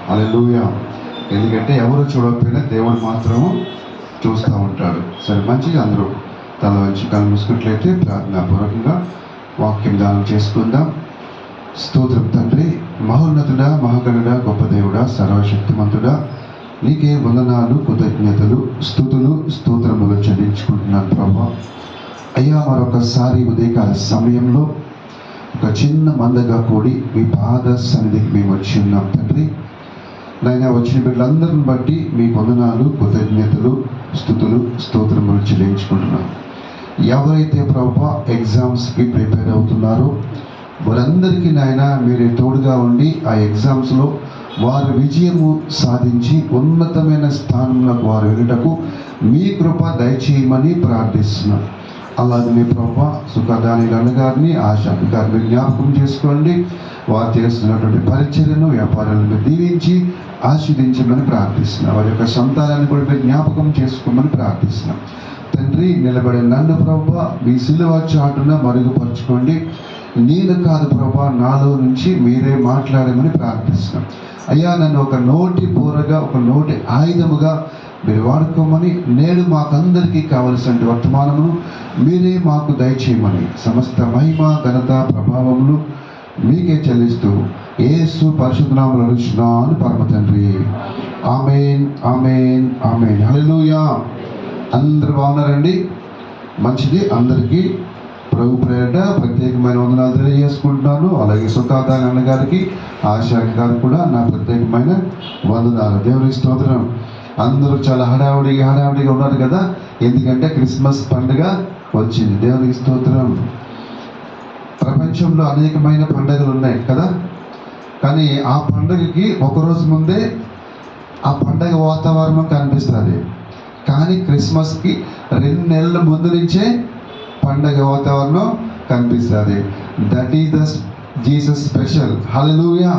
హల్లెలూయా. ఎందుకంటే ఎవరు చూడకపోయినా దేవుడు మాత్రము చూస్తూ ఉంటాడు. సరే, మంచిగా అందరూ తల వంచి కళ్ళు మూసుకున్నట్లయితే ప్రార్థనాపూర్వకంగా వాక్యం దానం చేసుకుందాం. స్తోత్రం తండ్రి, మహోన్నతుడా, మహాగణుడా, గొప్ప దేవుడా, సర్వశక్తిమంతుడా, నీకే వందనాలు, కృతజ్ఞతలు, స్తుతులు, స్తోత్రములు చెల్లించుకుంటున్నాను ప్రభా. అయ్యా, మరొకసారి ఉదయకాల సమయంలో ఒక చిన్న మందగా కూడి మీ పాద సన్నిధికి మేము వచ్చి ఉన్నాం తండ్రి. నాయన, వచ్చిన బిడ్డలందరిని బట్టి మీ వందనాలు, కృతజ్ఞతలు, స్తుతులు, స్తోత్రములు చెల్లించుకుంటున్నాం. ఎవరైతే ప్రభా ఎగ్జామ్స్కి ప్రిపేర్ అవుతున్నారో వారందరికీ నాయన మీరే తోడుగా ఉండి ఆ ఎగ్జామ్స్లో వారు విజయము సాధించి ఉన్నతమైన స్థానంలోకి వారు వెళ్ళటకు మీ కృప దయచేయమని ప్రార్థిస్తున్నాం. అలాగే మీ ప్రభా సుఖదాని గారిని, ఆశాకి గారిని జ్ఞాపకం చేసుకోండి. వారు చేస్తున్నటువంటి పరిచర్యను, వ్యాపారాలను దీవించి ఆశీర్వదించమని ప్రార్థిస్తున్నాం. వారి యొక్క సంతానాన్ని కూడా మీరు జ్ఞాపకం చేసుకోమని ప్రార్థిస్తున్నాం తండ్రి. నిలబడే నన్ను ప్రభా మీ సిలువ చాటున మరుగుపరుచుకోండి. నేను కాదు ప్రభా, నాలో నుంచి మీరే మాట్లాడమని ప్రార్థిస్తున్నాం. అయ్యా, నన్ను ఒక నోటి బోరగా, ఒక నోటి ఆయుధముగా మీరు వాడుకోమని, నేడు మాకందరికీ కావలసిన వర్తమానమును మీరే మాకు దయచేయమని, సమస్త మహిమ, ఘనత, ప్రభావములు మీకే చెల్లిస్తూ యేసు పరిశుద్ధ నామములో అడుగుచున్నాను పరమ తండ్రి. ఆమేన్, ఆమేన్, ఆమేన్. హల్లెలూయా. అందరూ బాగున్నారండి? మంచిది. అందరికీ ప్రభు పేరిట ప్రత్యేకమైన వందనాలు తెలియజేసుకుంటున్నాను. అలాగే సుఖాదాని అన్నగారికి, ఆశాకి గారికి కూడా నా ప్రత్యేకమైన వందనాలు. దేవునికి స్తోత్రం. అందరూ చాలా హడావుడిగా ఉన్నారు కదా, ఎందుకంటే క్రిస్మస్ పండుగ వచ్చింది. దేవునికి స్తోత్రం. ప్రపంచంలో అనేకమైన పండుగలు ఉన్నాయి కదా, కానీ ఆ పండుగకి ఒకరోజు ముందే ఆ పండుగ వాతావరణం కనిపిస్తుంది. కానీ క్రిస్మస్కి 2 నెలల ముందు నుంచే పండగ వాతావరణం కనిపిస్తుంది. That is the Jesus special. Hallelujah.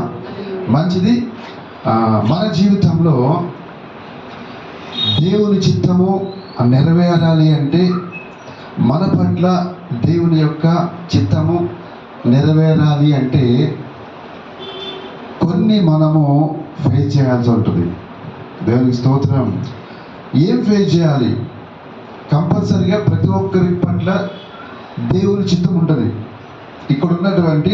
మంచిది. మన జీవితంలో దేవుని చిత్తము నెరవేరాలి అంటే, మన పట్ల దేవుని యొక్క చిత్తము నెరవేరాలి అంటే కొన్ని మనము ఫేస్ చేయాల్సి ఉంటుంది. దేవునికి స్తోత్రం. ఏం ఫేస్ చేయాలి? కంపల్సరిగా ప్రతి ఒక్కరి పట్ల దేవుని చిత్తం ఉంటుంది. ఇక్కడ ఉన్నటువంటి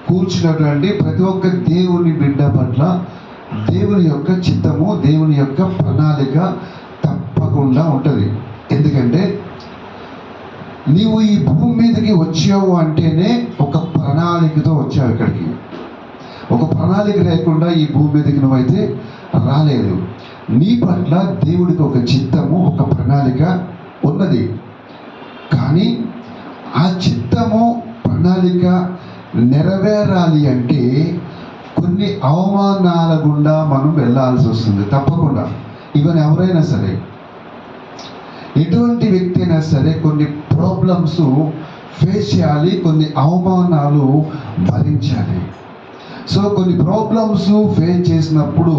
కూర్చున్నటువంటి ప్రతి ఒక్క దేవుని బిడ్డ పట్ల దేవుని యొక్క చిత్తము, దేవుని యొక్క ప్రణాళిక తప్పకుండా ఉంటుంది. ఎందుకంటే నీవు ఈ భూమి మీదకి వచ్చావు అంటేనే ఒక ప్రణాళికతో వచ్చావు ఇక్కడికి. ఒక ప్రణాళిక లేకుండా ఈ భూమి మీదకి నువ్వైతే రాలేదు. నీ పట్ల దేవుడికి ఒక చిత్తము, ఒక ప్రణాళిక ఉన్నది. కానీ ఆ చిత్తము, ప్రణాళిక నెరవేరాలి అంటే కొన్ని అవమానాల గుండా మనం వెళ్ళాల్సి వస్తుంది తప్పకుండా. ఈవెన్ ఎవరైనా సరే, ఎటువంటి వ్యక్తి అయినా సరే కొన్ని ప్రాబ్లమ్స్ ఫేస్ చేయాలి, కొన్ని అవమానాలు భరించాలి. సో కొన్ని ప్రాబ్లమ్స్ ఫేస్ చేసినప్పుడు,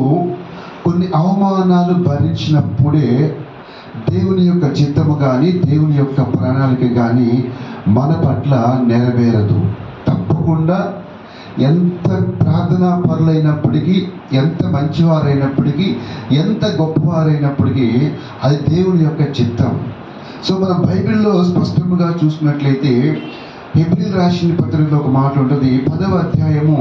కొన్ని అవమానాలు భరించినప్పుడే దేవుని యొక్క చిత్తము కానీ, దేవుని యొక్క ప్రణాళిక కానీ మన పట్ల నెరవేరదు. తప్పకుండా ఎంత ప్రార్థనా పరులైనప్పటికీ, ఎంత మంచివారైనప్పటికీ, ఎంత గొప్పవారైనప్పటికీ అది దేవుని యొక్క చిత్తం. సో మనం బైబిల్లో స్పష్టంగా చూసుకున్నట్లయితే హెబ్రీయులకు రాసిన పత్రికలో ఒక మాట ఉంటుంది. 10వ అధ్యాయము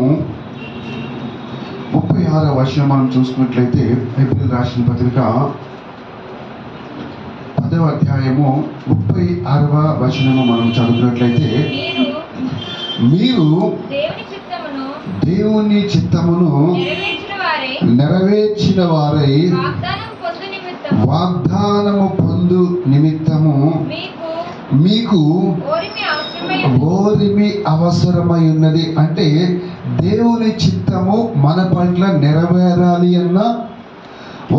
36వ వచనం మనం చూసుకున్నట్లయితే, హెబ్రీయులకు రాసిన పత్రిక 10వ అధ్యాయము 36వ వచనము మనం చదువుకున్నట్లయితే, మీరు దేవుని చిత్తమును నెరవేర్చిన వారై వాగ్దానము పొందు నిమిత్తము మీకు ఓరిమి అవసరమై ఉన్నది. అంటే దేవుని చిత్తము మన పట్ల నెరవేరాలి అన్నా,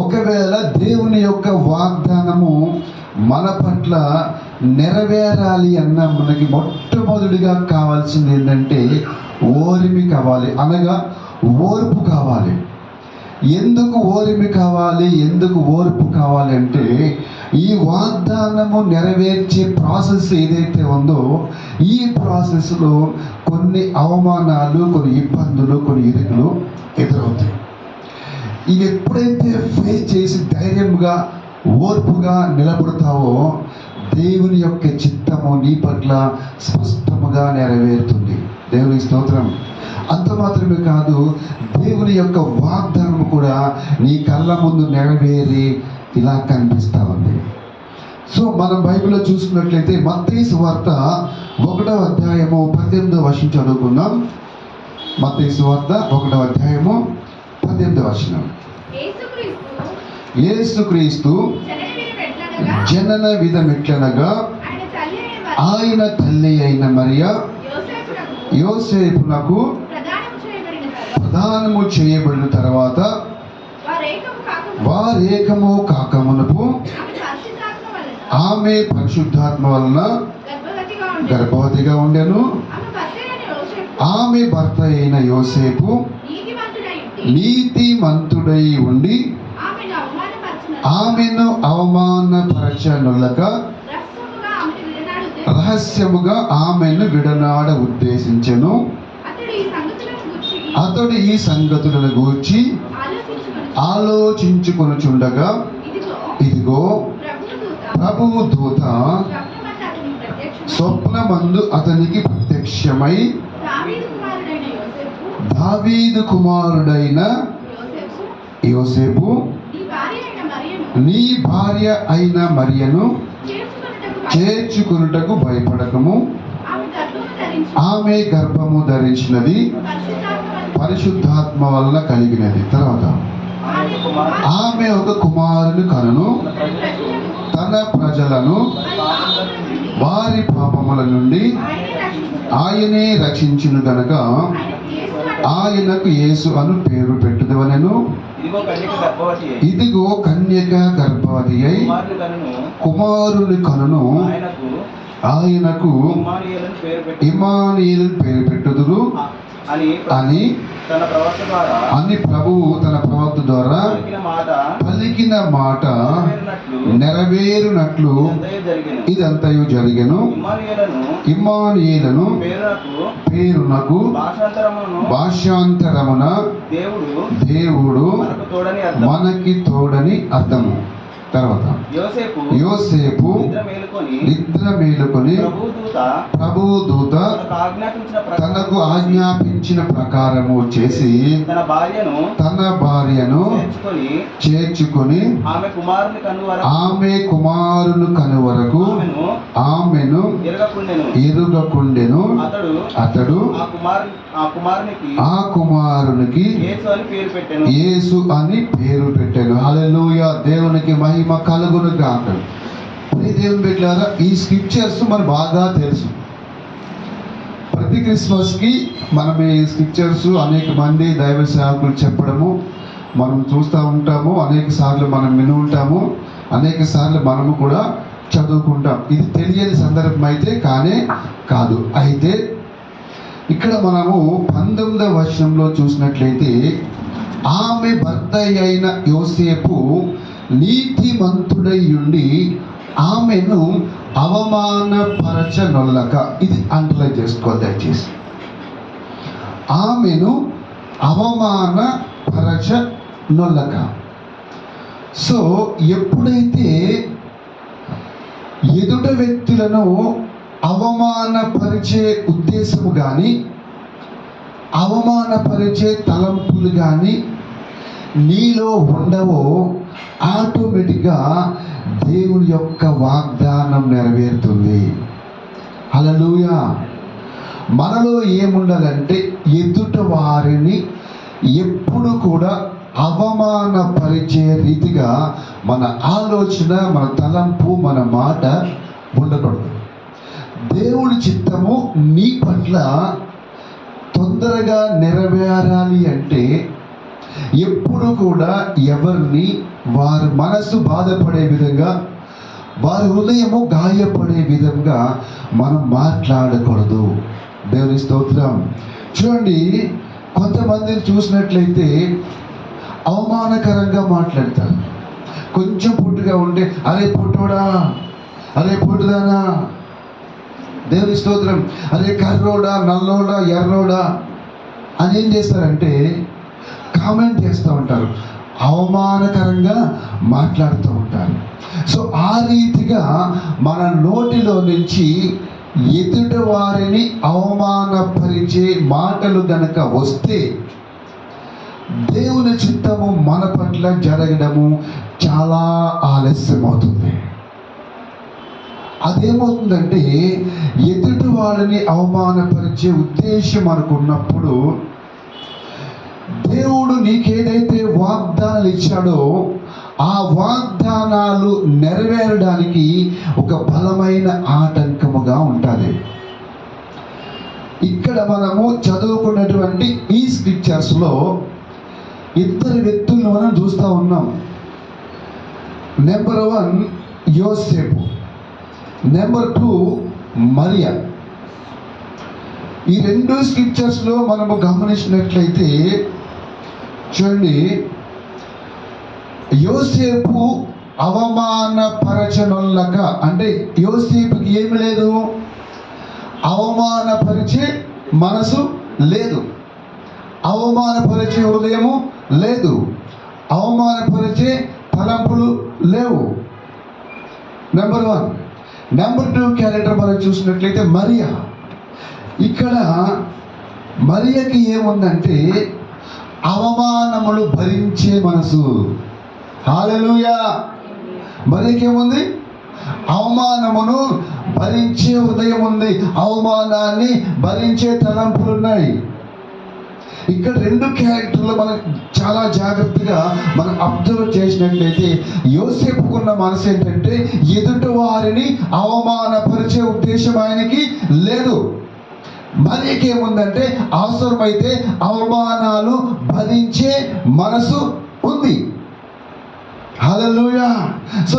ఒకవేళ దేవుని యొక్క వాగ్దానము మన పట్ల నెరవేరాలి అన్న మనకి మొట్టమొదటిగా కావాల్సింది ఏంటంటే ఓరిమి కావాలి, అనగా ఓర్పు కావాలి. ఎందుకు ఓరిమి కావాలి, ఎందుకు ఓర్పు కావాలి అంటే, ఈ వాగ్దానము నెరవేర్చే ప్రాసెస్ ఏదైతే ఉందో ఈ ప్రాసెస్లో కొన్ని అవమానాలు, కొన్ని ఇబ్బందులు, కొన్ని ఇరుకులు ఎదురవుతాయి. ఇవి ఎప్పుడైతే ఫేస్ చేసి ధైర్యంగా ఓర్పుగా నిలబడతావో దేవుని యొక్క చిత్తము నీ పట్ల స్పష్టముగా నెరవేరుతుంది. దేవుని స్తోత్రం. అంత మాత్రమే కాదు, దేవుని యొక్క వాగ్దానం కూడా నీ కళ్ళ ముందు నెరవేరి ఇలా కనిపిస్తూ ఉంది. సో మనం బైబిల్లో చూసుకున్నట్లయితే మత్తయి సువార్త 1వ అధ్యాయము 18వ వచనం చదువుకుందాం. మత్తయి సువార్త 1వ అధ్యాయము 18వ వచనం. యేసుక్రీస్తు జనన విధమెట్లనగా ఆయన తల్లి అయిన మరియ యోసేపునకు ప్రదానము చేయబడిన తర్వాత వారేకము కాకమునపు ఆమె పరిశుద్ధాత్మ వలన గర్భవతిగా ఉండెను. ఆమె భర్త అయిన యోసేపు నీతిమంతుడై ఉండి ఆమెను అవమానపరచనులక రహస్యముగా ఆమెను విడనాడ ఉద్దేశించెను. అతడు ఈ సంగతులను గూర్చి ఆలోచించుకొనుచుండగా ఇదిగో ప్రభువు దూత స్వప్నమందు అతనికి ప్రత్యక్షమై దావీదు కుమారుడైన యోసేపు నీ భార్య అయిన మరియను చేర్చుకొనుటకు భయపడకము, ఆమె గర్భము ధరించినది పరిశుద్ధాత్మ వలన కలిగినది. తర్వాత ఆమె ఒక కుమారుని కనును, తన ప్రజలను వారి పాపముల నుండి ఆయనే రక్షించును గనక ఆయనకు యేసు అను పేరు పెట్టుదవనెను. ఇదిగో కన్యక గర్భవతి అయి కుమారుని కనును, ఆయనకు ఇమ్మానుయేలు పేరు పెట్టుదురు అని ప్రభువు తన ప్రవక్త ద్వారా పలికిన మాట నెరవేరునట్లు ఇదంతయు జరిగెను. ఇమ్మానుయేలును పేరునకు భాషాంతరమున దేవుడు మనకి తోడని అర్థము. తర్వాత యోసేపు నిద్ర మేలుకొని ప్రభువు దూత తనకు ఆజ్ఞాపించిన ప్రకారము చేసి తన భార్యను చేర్చుకొని ఆమె కుమారుని కను వరకు ఆమెను ఎరుగకుండెను. అతడు ఆ కుమారునికి యేసు అని పేరు పెట్టాను. హల్లెలూయా. దేవునికి మహిమ కలుగును గాక. దేవుని బిడ్డలారా, ఈ స్క్రిప్చర్స్ మనకు బాగా తెలుసు. ప్రతి క్రిస్మస్కి మనం ఈ స్క్రిప్చర్స్ అనేక మంది దైవ సేవకులు చెప్పడము మనం చూస్తూ ఉంటాము. అనేక సార్లు మనం విని ఉంటాము, అనేక సార్లు మనము కూడా చదువుకుంటాం. ఇది తెలియని సందర్భం అయితే కానే కాదు. అయితే ఇక్కడ మనము 19వ వచనంలో చూసినట్లయితే ఆమె భర్త అయిన యోసేపు నీతిమంతుడై ఉండి ఆమెను అవమానపరచనొల్లక. ఇది అండర్లైన్ చేసుకోవాలి దయచేసి. ఆమెను అవమానపరచనొల్లక. సో ఎప్పుడైతే ఎదుట వ్యక్తులను అవమానపరిచే ఉద్దేశము కానీ అవమానపరిచే తలంపులు కానీ నీలో ఉండవో ఆటోమేటిక్గా దేవుని యొక్క వాగ్దానం నెరవేరుతుంది. హల్లెలూయా. మనలో ఏముండాలంటే ఎదుట వారిని ఎప్పుడు కూడా అవమానపరిచే రీతిగా మన ఆలోచన, మన తలంపు, మన మాట ఉండకూడదు. దేవుడి చిత్తము నీ పట్ల తొందరగా నెరవేరాలి అంటే ఎప్పుడు కూడా ఎవరిని వారి మనసు బాధపడే విధంగా, వారి హృదయము గాయపడే విధంగా మనం మాట్లాడకూడదు. దేవుని స్తోత్రం. చూడండి, కొంతమందిని చూసినట్లయితే అవమానకరంగా మాట్లాడతారు. కొంచెం పుట్టుగా ఉంటే అరే పుట్టోడా, అరే పుట్టుదానా, దేవుని స్తోత్రం, అరే కర్రోడా, నల్లోడా, ఎర్రోడా అని ఏం చేస్తారంటే కామెంట్ చేస్తూ ఉంటారు. అవమానకరంగా మాట్లాడుతూ ఉంటారు. సో ఆ రీతిగా మన నోటిలో నుంచి ఎదుటి వారిని అవమానపరిచే మాటలు గనక వస్తే దేవుని చిత్తము మన పట్ల జరగడము చాలా ఆలస్యం అవుతుంది. అదేమవుతుందంటే ఎదుటి వాళ్ళని అవమానపరిచే ఉద్దేశం అనుకున్నప్పుడు దేవుడు నీకేదైతే వాగ్దానాలు ఇచ్చాడో ఆ వాగ్దానాలు నెరవేరడానికి ఒక బలమైన ఆటంకముగా ఉంటుంది. ఇక్కడ మనము చదువుకున్నటువంటి ఈ స్క్రిప్చర్స్లో ఇద్దరు వ్యక్తులను మనం చూస్తూ ఉన్నాం. నెంబర్ 1 యోసేపు, నెంబర్ 2 మరియా. ఈ రెండు స్క్రిప్చర్స్లో మనము గమనించినట్లయితే చూడండి, యోసేపు అవమానపరచనొల్లక, అంటే యోసేపుకి ఏమి లేదు, అవమానపరిచే మనసు లేదు, అవమానపరిచే హృదయము లేదు, అవమానపరిచే తలంపులు లేవు. నెంబర్ 1. నెంబర్ 2 క్యారెక్టర్ మనం చూసినట్లయితే మరియా. ఇక్కడ మరియకి ఏముందంటే అవమానములు భరించే మనసు. హల్లెలూయా. మరియకి ఏముంది? అవమానమును భరించే హృదయం ఉంది, అవమానాన్ని భరించే తలంపులు ఉన్నాయి. ఇక్కడ రెండు క్యారెక్టర్లు మనం చాలా జాగ్రత్తగా మనం అబ్జర్వ్ చేసినట్లయితే యోసేపుకున్న మనసు ఏంటంటే ఎదుటి వారిని అవమానపరిచే ఉద్దేశం ఆయనకి లేదు. మరియకి ఏముందంటే అవసరమైతే అవమానాలు భరించే మనసు ఉంది. హల్లెలూయా. సో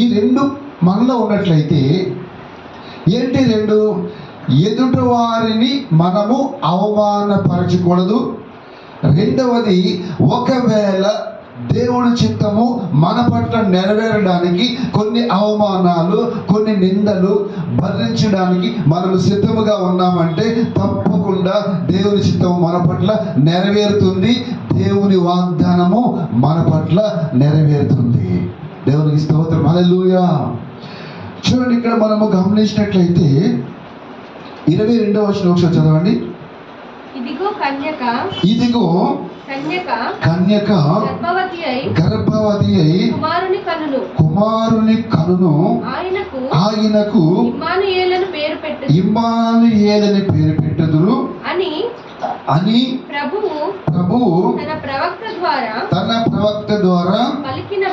ఈ రెండు మనలో ఉన్నట్లయితే ఏంటి రెండు? ఎదుటి వారిని మనము అవమానపరచకూడదు. రెండవది, ఒకవేళ దేవుని చిత్తము మన పట్ల నెరవేరడానికి కొన్ని అవమానాలు, కొన్ని నిందలు భరించడానికి మనం సిద్ధముగా ఉన్నామంటే తప్పకుండా దేవుని చిత్తము మన పట్ల నెరవేరుతుంది, దేవుని వాగ్దానము మన పట్ల నెరవేరుతుంది. దేవునికి స్తోత్రం. హల్లెలూయా. చూడండి, ఇక్కడ మనము గమనించినట్లయితే 22వ వచనం ఒకసారి చదవండి. ఇదిగో కన్యక గర్భవతి అయి కుమారుని కనును ఆయనకు ఇమ్మానుయేలని పేరు పెట్టుదురు అని ప్రభువు తన ప్రవక్త ద్వారా పలికిన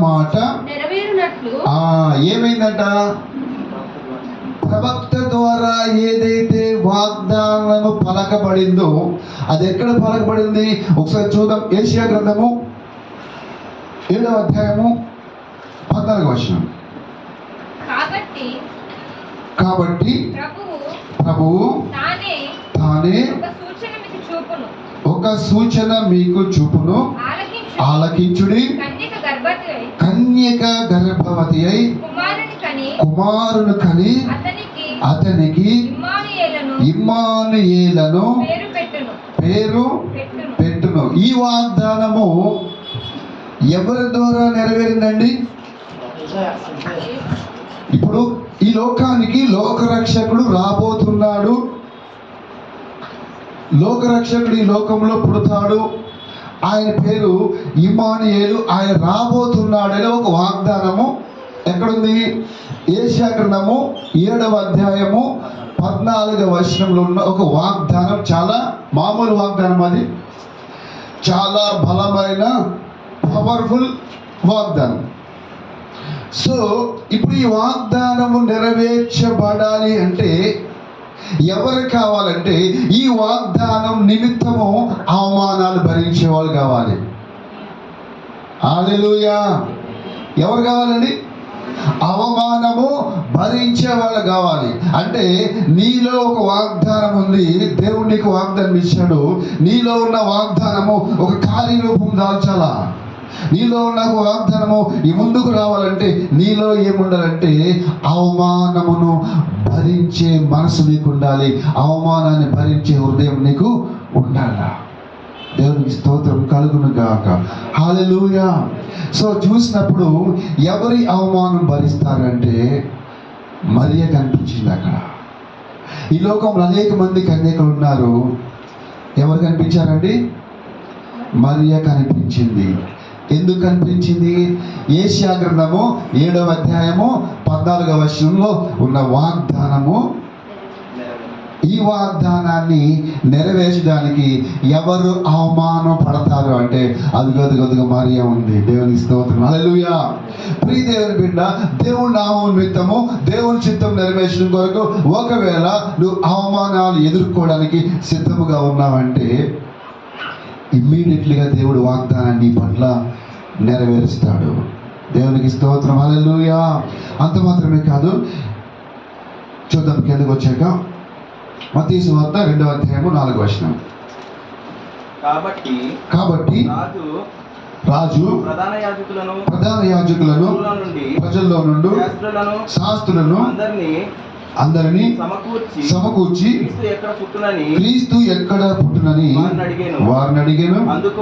మాట నెరవేరునట్లు. ఏమైందంట? ప్రవక్త ద్వారా ఏదైతే వాగ్దానము పలకబడిందో అది ఎక్కడ పలకబడింది? ఒకసారి చూద్దాం. యెషయా గ్రంథము 7వ అధ్యాయము 14వ వచనం. కాబట్టి ప్రభువు తానే ఒక సూచన మీకు చూపును, ఆలకించుడి. కన్యక గర్భవతి అయి కుమారుని కని అతనికి ఇమ్మానుయేలను పేరు పెట్టును. ఈ వాగ్దానము ఎవరి ద్వారా నెరవేరిందండి? ఇప్పుడు ఈ లోకానికి లోకరక్షకుడు రాబోతున్నాడు, లోకరక్షకుడు ఈ లోకంలో పుడతాడు, ఆయన పేరు ఇమ్మానుయేలు, ఆయన రాబోతున్నాడు అనే ఒక వాగ్దానము ఎక్కడుంది? యెషయా గ్రంథము 7వ అధ్యాయము 14వ వచనంలో ఉన్న ఒక వాగ్దానం. చాలా మామూలు వాగ్దానం, అది చాలా బలమైన పవర్ఫుల్ వాగ్దానం. సో ఇప్పుడు ఈ వాగ్దానము నెరవేర్చబడాలి అంటే ఎవరు కావాలంటే ఈ వాగ్దానం నిమిత్తము అవమానాలు భరించే వాళ్ళు కావాలి. హల్లెలూయా. ఎవరు కావాలండి? అవమానము భరించే వాళ్ళు కావాలి. అంటే నీలో ఒక వాగ్దానం ఉంది, దేవుడు నీకు వాగ్దానం ఇచ్చాడు. నీలో ఉన్న వాగ్దానము ఒక కార్యరూపం దాల్చాలా. నీలో ఉన్న ఒక వాగ్దానము ఈ ముందుకు రావాలంటే నీలో ఏముండాలంటే అవమానమును భరించే మనసు నీకు ఉండాలి, అవమానాన్ని భరించే హృదయం నీకు ఉండాలా. దేవునికి స్తోత్రం కలుగును గాక. హల్లెలూయా. సో చూసినప్పుడు ఎవరి అవమానం భరిస్తారంటే మరియ కనిపించింది అక్కడ. ఈ లోకంలో అనేక మంది కన్యకలు ఉన్నారు. ఎవరు కనిపించారండి? మరియ కనిపించింది. ఎందుకు కనిపించింది? యెషయా గ్రంథము 7వ అధ్యాయము 14వ వచనంలో ఉన్న వాగ్దానము, ఈ వాగ్దానాన్ని నెరవేర్చడానికి ఎవరు అవమానం పడతారు అంటే అదిగదిగదిగా మరియ ఉంది. దేవునికి స్తోత్రం. హల్లెలూయా. ప్రియ దేవుని బిడ్డ, దేవుని నామం నిమిత్తము దేవుని చిత్తం నెరవేర్చడం కొరకు ఒకవేళ నువ్వు అవమానాలు ఎదుర్కోవడానికి సిద్ధముగా ఉన్నావంటే ఇమ్మీడియట్లీగా దేవుడు వాగ్దానాన్ని పట్ల నెరవేరుస్తాడు. దేవునికి స్తోత్రం. హల్లెలూయా. అంత మాత్రమే కాదు, చూద్దాం కిందకు వచ్చాక మత్తయి సువార్త 2వ అధ్యాయము 4వ వచనం. కాబట్టి రాజు ప్రధాన యాజకులను ప్రజల్లో నుండి శాస్త్రులను అందరినీ సమకూర్చి క్రీస్తు ఎక్కడ పుట్టునని వారిని అడిగాను. అందుకు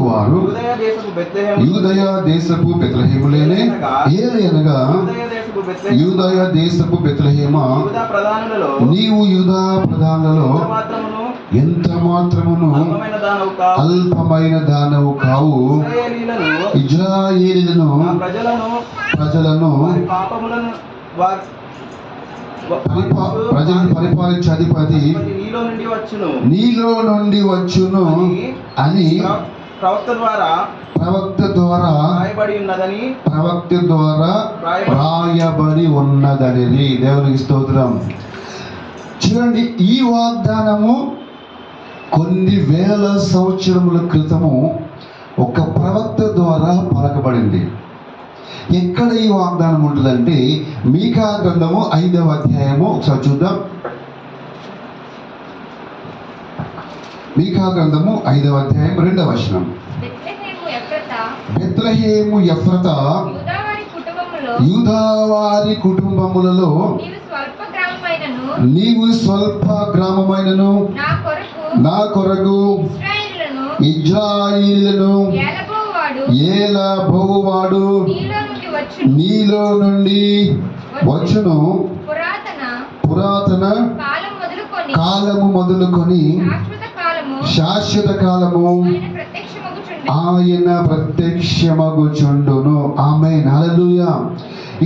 వారు యూదయ దేశపు బెత్లెహేములోనే ఏలయనగా యూదయ దేశపు బెత్లెహేమా, నీవు యూదా ప్రధానులలో ఎంత మాత్రమును అల్పమైన దానవు కావు. ఇజ్రాయేలీయులను ప్రజలను ప్రజలను పరిపాలించే అధిపతి నీలో నుండి వచ్చును అని ప్రవక్త ద్వారా రాయబడి ఉన్నదని. దేవునికి స్తోత్రం. చూడండి, ఈ వాగ్దానము కొన్ని వేల సంవత్సరముల క్రితము ఒక ప్రవక్త ద్వారా పలకబడింది. ఎక్కడ ఈ వాగ్దానం ఉంటుందంటే మీకా గ్రంథము 5వ అధ్యాయము, ఒకసారి చూద్దాం. మీకా గ్రంథము 5వ అధ్యాయం 2వ వచనం. బెత్లెహేము ఎఫ్రతా, యూదావారి కుటుంబములలో నీవు స్వల్ప గ్రామమైనను నా కొరకు ఇజ్రాయేలును ఏలబోవాడు నీలో నుండి వచ్చును. పురాతన కాలము మొదలుకొని శాశ్వత కాలము ఆయన ప్రత్యక్షమగుచుండును. ఆమేన్. హల్లెలూయా.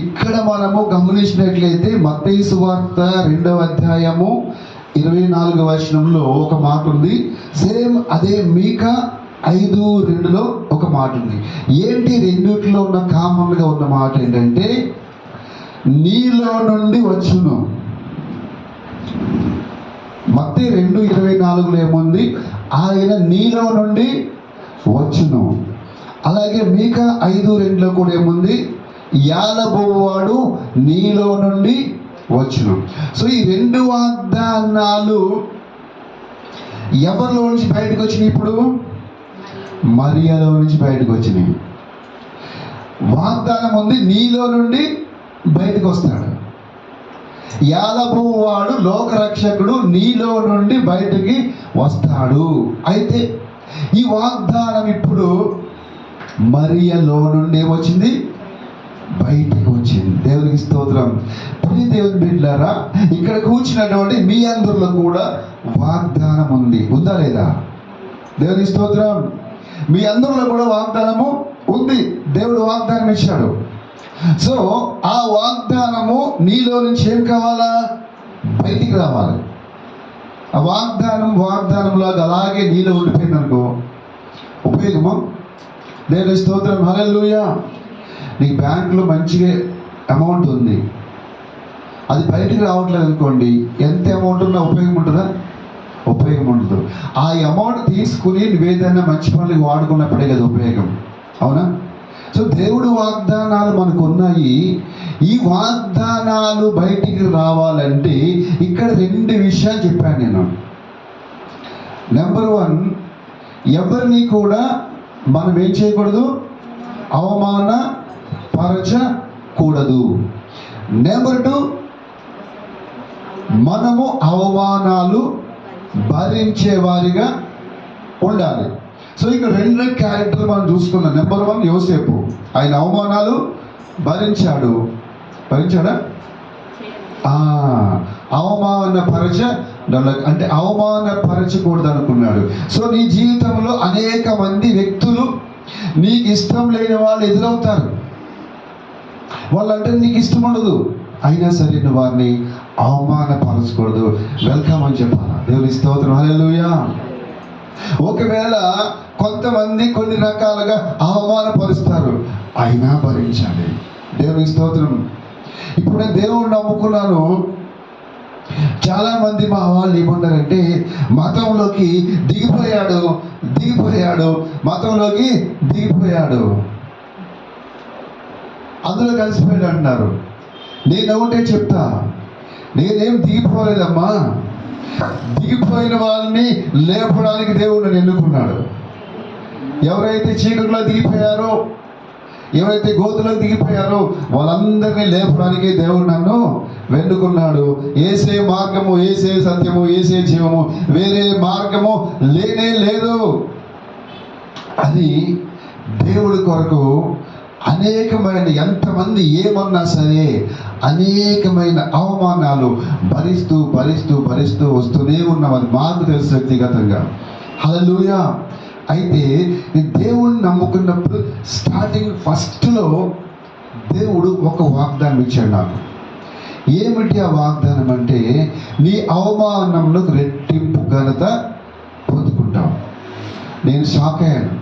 ఇక్కడ మనము గమనించినట్లయితే మత్తయి సువార్త 2వ అధ్యాయము 24వ వచనంలో ఒక మాట ఉంది. సేమ్ అదే మీకా 5:2లో ఒక మాట ఉంది. ఏంటి రెండిట్లో ఉన్న కామన్గా ఉన్న మాట ఏంటంటే నీలో నుండి వచ్చును. మత్తయి 2:24లో ఏముంది? ఆయన నీలో నుండి వచ్చును. అలాగే మీకా 5:2లో కూడా ఏముంది? యాలబోవాడు నీలో నుండి వచ్చును. సో ఈ రెండు వాగ్దానాలు ఎవరిలో నుంచి బయటకు వచ్చినాయి? ఇప్పుడు మరియలో నుంచి బయటకు వచ్చినాయి. వాగ్దానం ఉంది, నీలో నుండి బయటకు వస్తాడు. యాలబోవాడు లోకరక్షకుడు నీలో నుండి బయటికి వస్తాడు. అయితే ఈ వాగ్దానం ఇప్పుడు మరియలో నుండి ఏమొచ్చింది? బయటికి వచ్చింది. దేవునికి స్తోత్రం. ప్రియ దేవుని బిడ్డలారా, ఇక్కడ కూర్చున్నటువంటి మీ అందరిలో కూడా వాగ్దానం ఉంది. ఉందా లేదా? దేవునికి స్తోత్రం. మీ అందరిలో కూడా వాగ్దానము ఉంది. దేవుడు వాగ్దానం ఇచ్చాడు. సో ఆ వాగ్దానము నీలో నుంచి ఏం కావాలా? బయటికి రావాలి. ఆ వాగ్దానంలాగా అలాగే నీలో ఉండిపోయింది అనుకో, ఉపయోగమా? దేవుని స్తోత్రం. హల్లెలూయా. నీకు బ్యాంకులో మంచిగా అమౌంట్ ఉంది, అది బయటికి రావట్లేదు అనుకోండి, ఎంత అమౌంట్ ఉన్నా ఉపయోగం ఉంటుందా? ఉపయోగం ఉండదు. ఆ అమౌంట్ తీసుకుని నువ్వేదైనా మంచి పనులకు వాడుకున్నప్పుడే కదా ఉపయోగం. అవునా? సో దేవుడు వాగ్దానాలు మనకు ఉన్నాయి. ఈ వాగ్దానాలు బయటికి రావాలంటే ఇక్కడ రెండు విషయాలు చెప్పాను నేను. నెంబర్ 1, ఎవరిని కూడా మనం ఏం చేయకూడదు? అవమానపరచకూడదు. నెంబర్ 2, మనము అవమానాలు భరించే వారిగా ఉండాలి. సో ఇక్కడ రెండు క్యారెక్టర్లు మనం చూసుకున్నాం. నెంబర్ 1 యోసేపు, ఆయన అవమానాలు భరించాడా? అవమానపరచకూడదు అనుకున్నాడు. సో నీ జీవితంలో అనేక మంది వ్యక్తులు నీకు ఇష్టం లేని వాళ్ళు ఎదురవుతారు. వాళ్ళంటే నీకు ఇష్టం ఉండదు, అయినా సరే నువ్వు వారిని అవమానపరచకూడదు, వెల్కమ్ అని చెప్పాలి. దేవుని స్తోత్రం, హల్లెలూయా. ఒకవేళ కొంతమంది కొన్ని రకాలుగా అవమానపరుస్తారు, అయినా భరించాలి. దేవుని స్తోత్రం. ఇప్పుడు నేను దేవుడిని నమ్ముకున్నాను. చాలా మంది మా వాళ్ళు ఏమన్నారంటే మతంలోకి దిగిపోయాడు, మతంలోకి దిగిపోయాడు, అందులో కలిసిపోయాడు అంటున్నారు. నేను ఒకటే చెప్తా, నేనేం దిగిపోలేదమ్మా. దిగిపోయిన వాళ్ళని లేపడానికి దేవుడు ఎన్నుకున్నాడు. ఎవరైతే చీకటిలో దిగిపోయారో, ఎవరైతే గోతులకు దిగిపోయారో వాళ్ళందరినీ లేపడానికి దేవుడు నన్ను వెన్నుకున్నాడు. ఏసే మార్గము, ఏసే సత్యము, ఏసే జీవము, వేరే మార్గము లేనే లేదు. అది దేవుడి కొరకు అనేకమైన, ఎంతమంది ఏమన్నా సరే అనేకమైన అవమానాలు భరిస్తూ వస్తూనే ఉన్నామని మాకు తెలుసు వ్యక్తిగతంగా. హల్లెలూయా. అయితే దేవుణ్ణి నమ్ముకున్నప్పుడు స్టార్టింగ్ ఫస్ట్లో దేవుడు ఒక వాగ్దానం ఇచ్చాడు నాకు. ఏమిటి ఆ వాగ్దానం అంటే, నీ అవమానంలో రెట్టింపు ఘనత పొందుకుంటావు. నేను షాక్ అయ్యాను.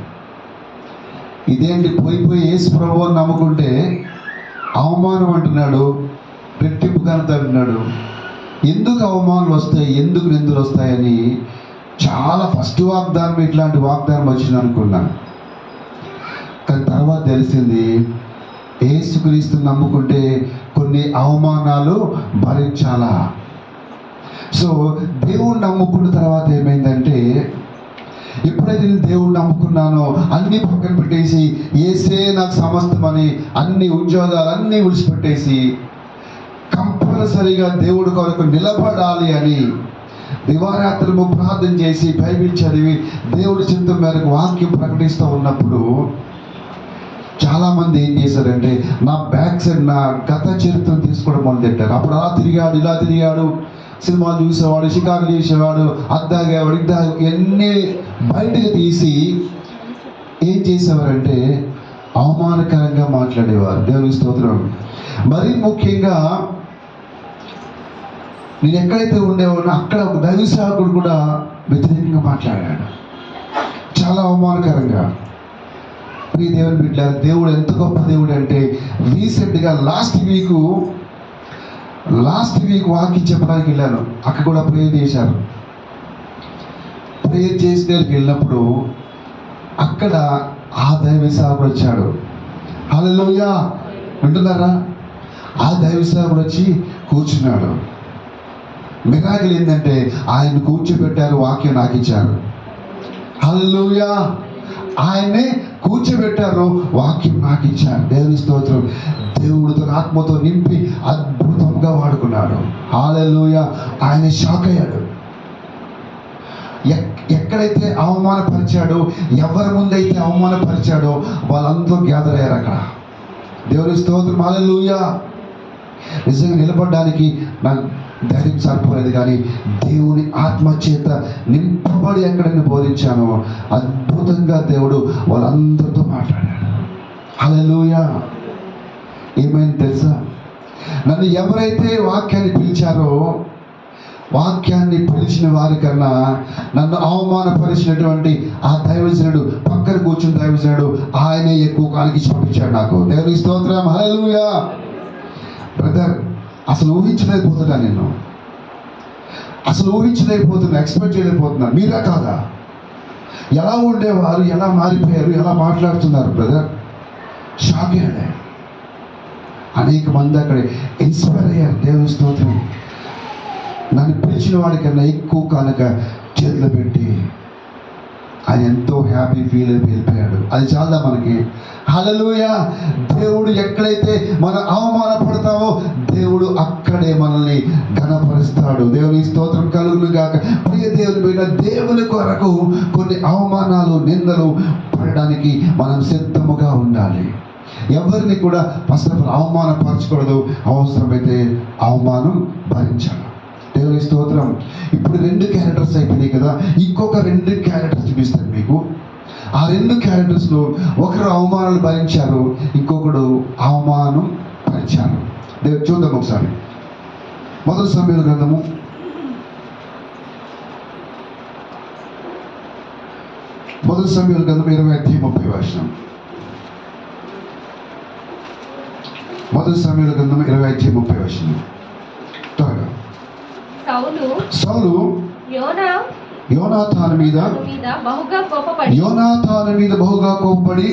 ఇదేంటి, పోయి యేసు ప్రభువుని నమ్ముకుంటే అవమానం అంటున్నాడు, రెట్టింపు ఘనత అంటున్నాడు. ఎందుకు అవమానాలు వస్తాయి, ఎందుకు నిందలు వస్తాయని చాలా ఫస్ట్ వాగ్దానం ఇట్లాంటి వాగ్దానం వచ్చింది అనుకున్నాను. కానీ తర్వాత తెలిసింది యేసుక్రీస్తు నమ్ముకుంటే కొన్ని అవమానాలు భరించాలా. సో దేవుణ్ణి నమ్ముకున్న తర్వాత ఏమైందంటే, ఎప్పుడైతే నేను దేవుణ్ణి నమ్ముకున్నానో అన్ని పక్కన పెట్టేసి యేసే నాకు సమస్తమని అన్ని ఉద్యోగాలు అన్నీ విడిచిపెట్టేసి కంపల్సరిగా దేవుడి కొరకు నిలబడాలి అని దివారాత్రము ప్రార్థన చేసి బైబిల్ చదివి దేవుడి చిత్తం మేరకు వాక్యం ప్రకటిస్తూ ఉన్నప్పుడు చాలామంది ఏం చేశారంటే నా బ్యాక్ సైడ్ నా గత చరిత్రను తీసుకోవడం మొదలెట్టారు. అప్పుడు అలా తిరిగాడు, ఇలా తిరిగాడు, సినిమాలు చూసేవాడు, షికారు చేసేవాడు, అద్దాగేవాడు, ఇవన్నీ బయటకు తీసి ఏం చేసేవారంటే అవమానకరంగా మాట్లాడేవారు. దేవుని స్తోత్రం. మరీ ముఖ్యంగా నేను ఎక్కడైతే ఉండేవాడినో అక్కడ ఒక దైవ సేవకుడు కూడా వ్యతిరేకంగా మాట్లాడాడు, చాలా అవమానకరంగా. ఈ దేవుని బిడ్డ, దేవుడు ఎంత గొప్ప దేవుడు అంటే, రీసెంట్గా లాస్ట్ వీక్ వాక్యం చెప్పడానికి వెళ్ళాను. అక్కడ కూడా ప్రేయర్ చేశారు. ప్రేయర్ చేసిన వెళ్ళినప్పుడు అక్కడ ఆ దైవ సేవకుడు వచ్చాడు. హల్లెలూయా, వింటున్నారా? ఆ దైవ సేవకుడు వచ్చి కూర్చున్నాడు. మిరాకిల్ ఏంటంటే ఆయన కూర్చోబెట్టారు, వాక్యం నాకు ఇచ్చారు. హల్లెలూయా. ఆయన్నే కూర్చోబెట్టారు, వాక్యం నాకు ఇచ్చారు. దేవుని స్తోత్రం. దేవుడు తన ఆత్మతో నింపి అద్భుతంగా వాడుకున్నాడు. హల్లెలూయా. ఆయన షాక్ అయ్యాడు. ఎక్కడైతే అవమానపరిచాడో, ఎవరి ముందైతే అవమానపరిచాడో వాళ్ళందరూ గ్యాదర్ అయ్యారు అక్కడ. దేవుని స్తోత్రం. హల్లెలూయా. నిజంగా నిలబడడానికి నాకు ధైర్యం సరిపోలేదు, కానీ దేవుని ఆత్మచేత నింపబడి ఎక్కడ నేను బోధించానో అద్భుతంగా దేవుడు వాళ్ళందరితో మాట్లాడాడు. హల్లెలూయా. ఏమైంది తెలుసా? నన్ను ఎవరైతే వాక్యాన్ని పిలిచారో, వాక్యాన్ని పిలిచిన వారికన్నా నన్ను అవమానపరిచినటువంటి ఆ దైవజనుడు, పక్కన కూర్చున్న దైవజనుడు, ఆయనే ఎక్కువ కాలికి పంపించాడు నాకు. దేవుని స్తోత్రం. హల్లెలూయా. బ్రదర్, అసలు ఊహించలేకపోతున్నా, నేను అసలు ఊహించలేకపోతున్నా, ఎక్స్పెక్ట్ చేయలేకపోతున్నా. మీరా కాదా? ఎలా ఉండేవారు, ఎలా మారిపోయారు, ఎలా మాట్లాడుతున్నారు బ్రదర్. షాక్ అయ్యాడు. అనేక మంది అక్కడ ఇన్స్పైర్ అయ్యారు. దేవుని స్తోత్రం. నన్ను పిలిచిన వాడికన్నా ఎక్కువ కానుక చేతిలో పెట్టి ఆయన ఎంతో హ్యాపీ ఫీల్ అయిపోయి వెళ్ళిపోయాడు. అది చాలా మనకి. హల్లెలూయా. దేవుడు ఎక్కడైతే మనం అవమానపడతామో దేవుడు అక్కడే మనల్ని ఘనపరుస్తాడు. దేవుని స్తోత్రం కలుగును గాక. ప్రియ దేవుని బిడ్డ, దేవుని కొరకు కొన్ని అవమానాలు నిందలు పడడానికి మనం సిద్ధముగా ఉండాలి. ఎవరిని కూడా ఫస్ట్ ఆఫ్ ఆల్ అవమానపరచకూడదు. అవసరమైతే అవమానం భరించాలి. దేవుని స్తోత్రం. ఇప్పుడు 2 క్యారెక్టర్స్ అయిపోయినాయి కదా, ఇంకొక 2 క్యారెక్టర్స్ చూపిస్తాను మీకు. ఆ 2 క్యారెక్టర్స్లో ఒకరు అవమానాలు భరించారు, ఇంకొకడు అవమానం భరించారు. చూద్దాం ఒకసారి. మొదటి సమూయేలు గ్రంథము 20:30. మొదటి సమూయేలు గ్రంథం 20:30. త్వరగా. సౌలు యోనాతాను మీద బహుగా కోపపడి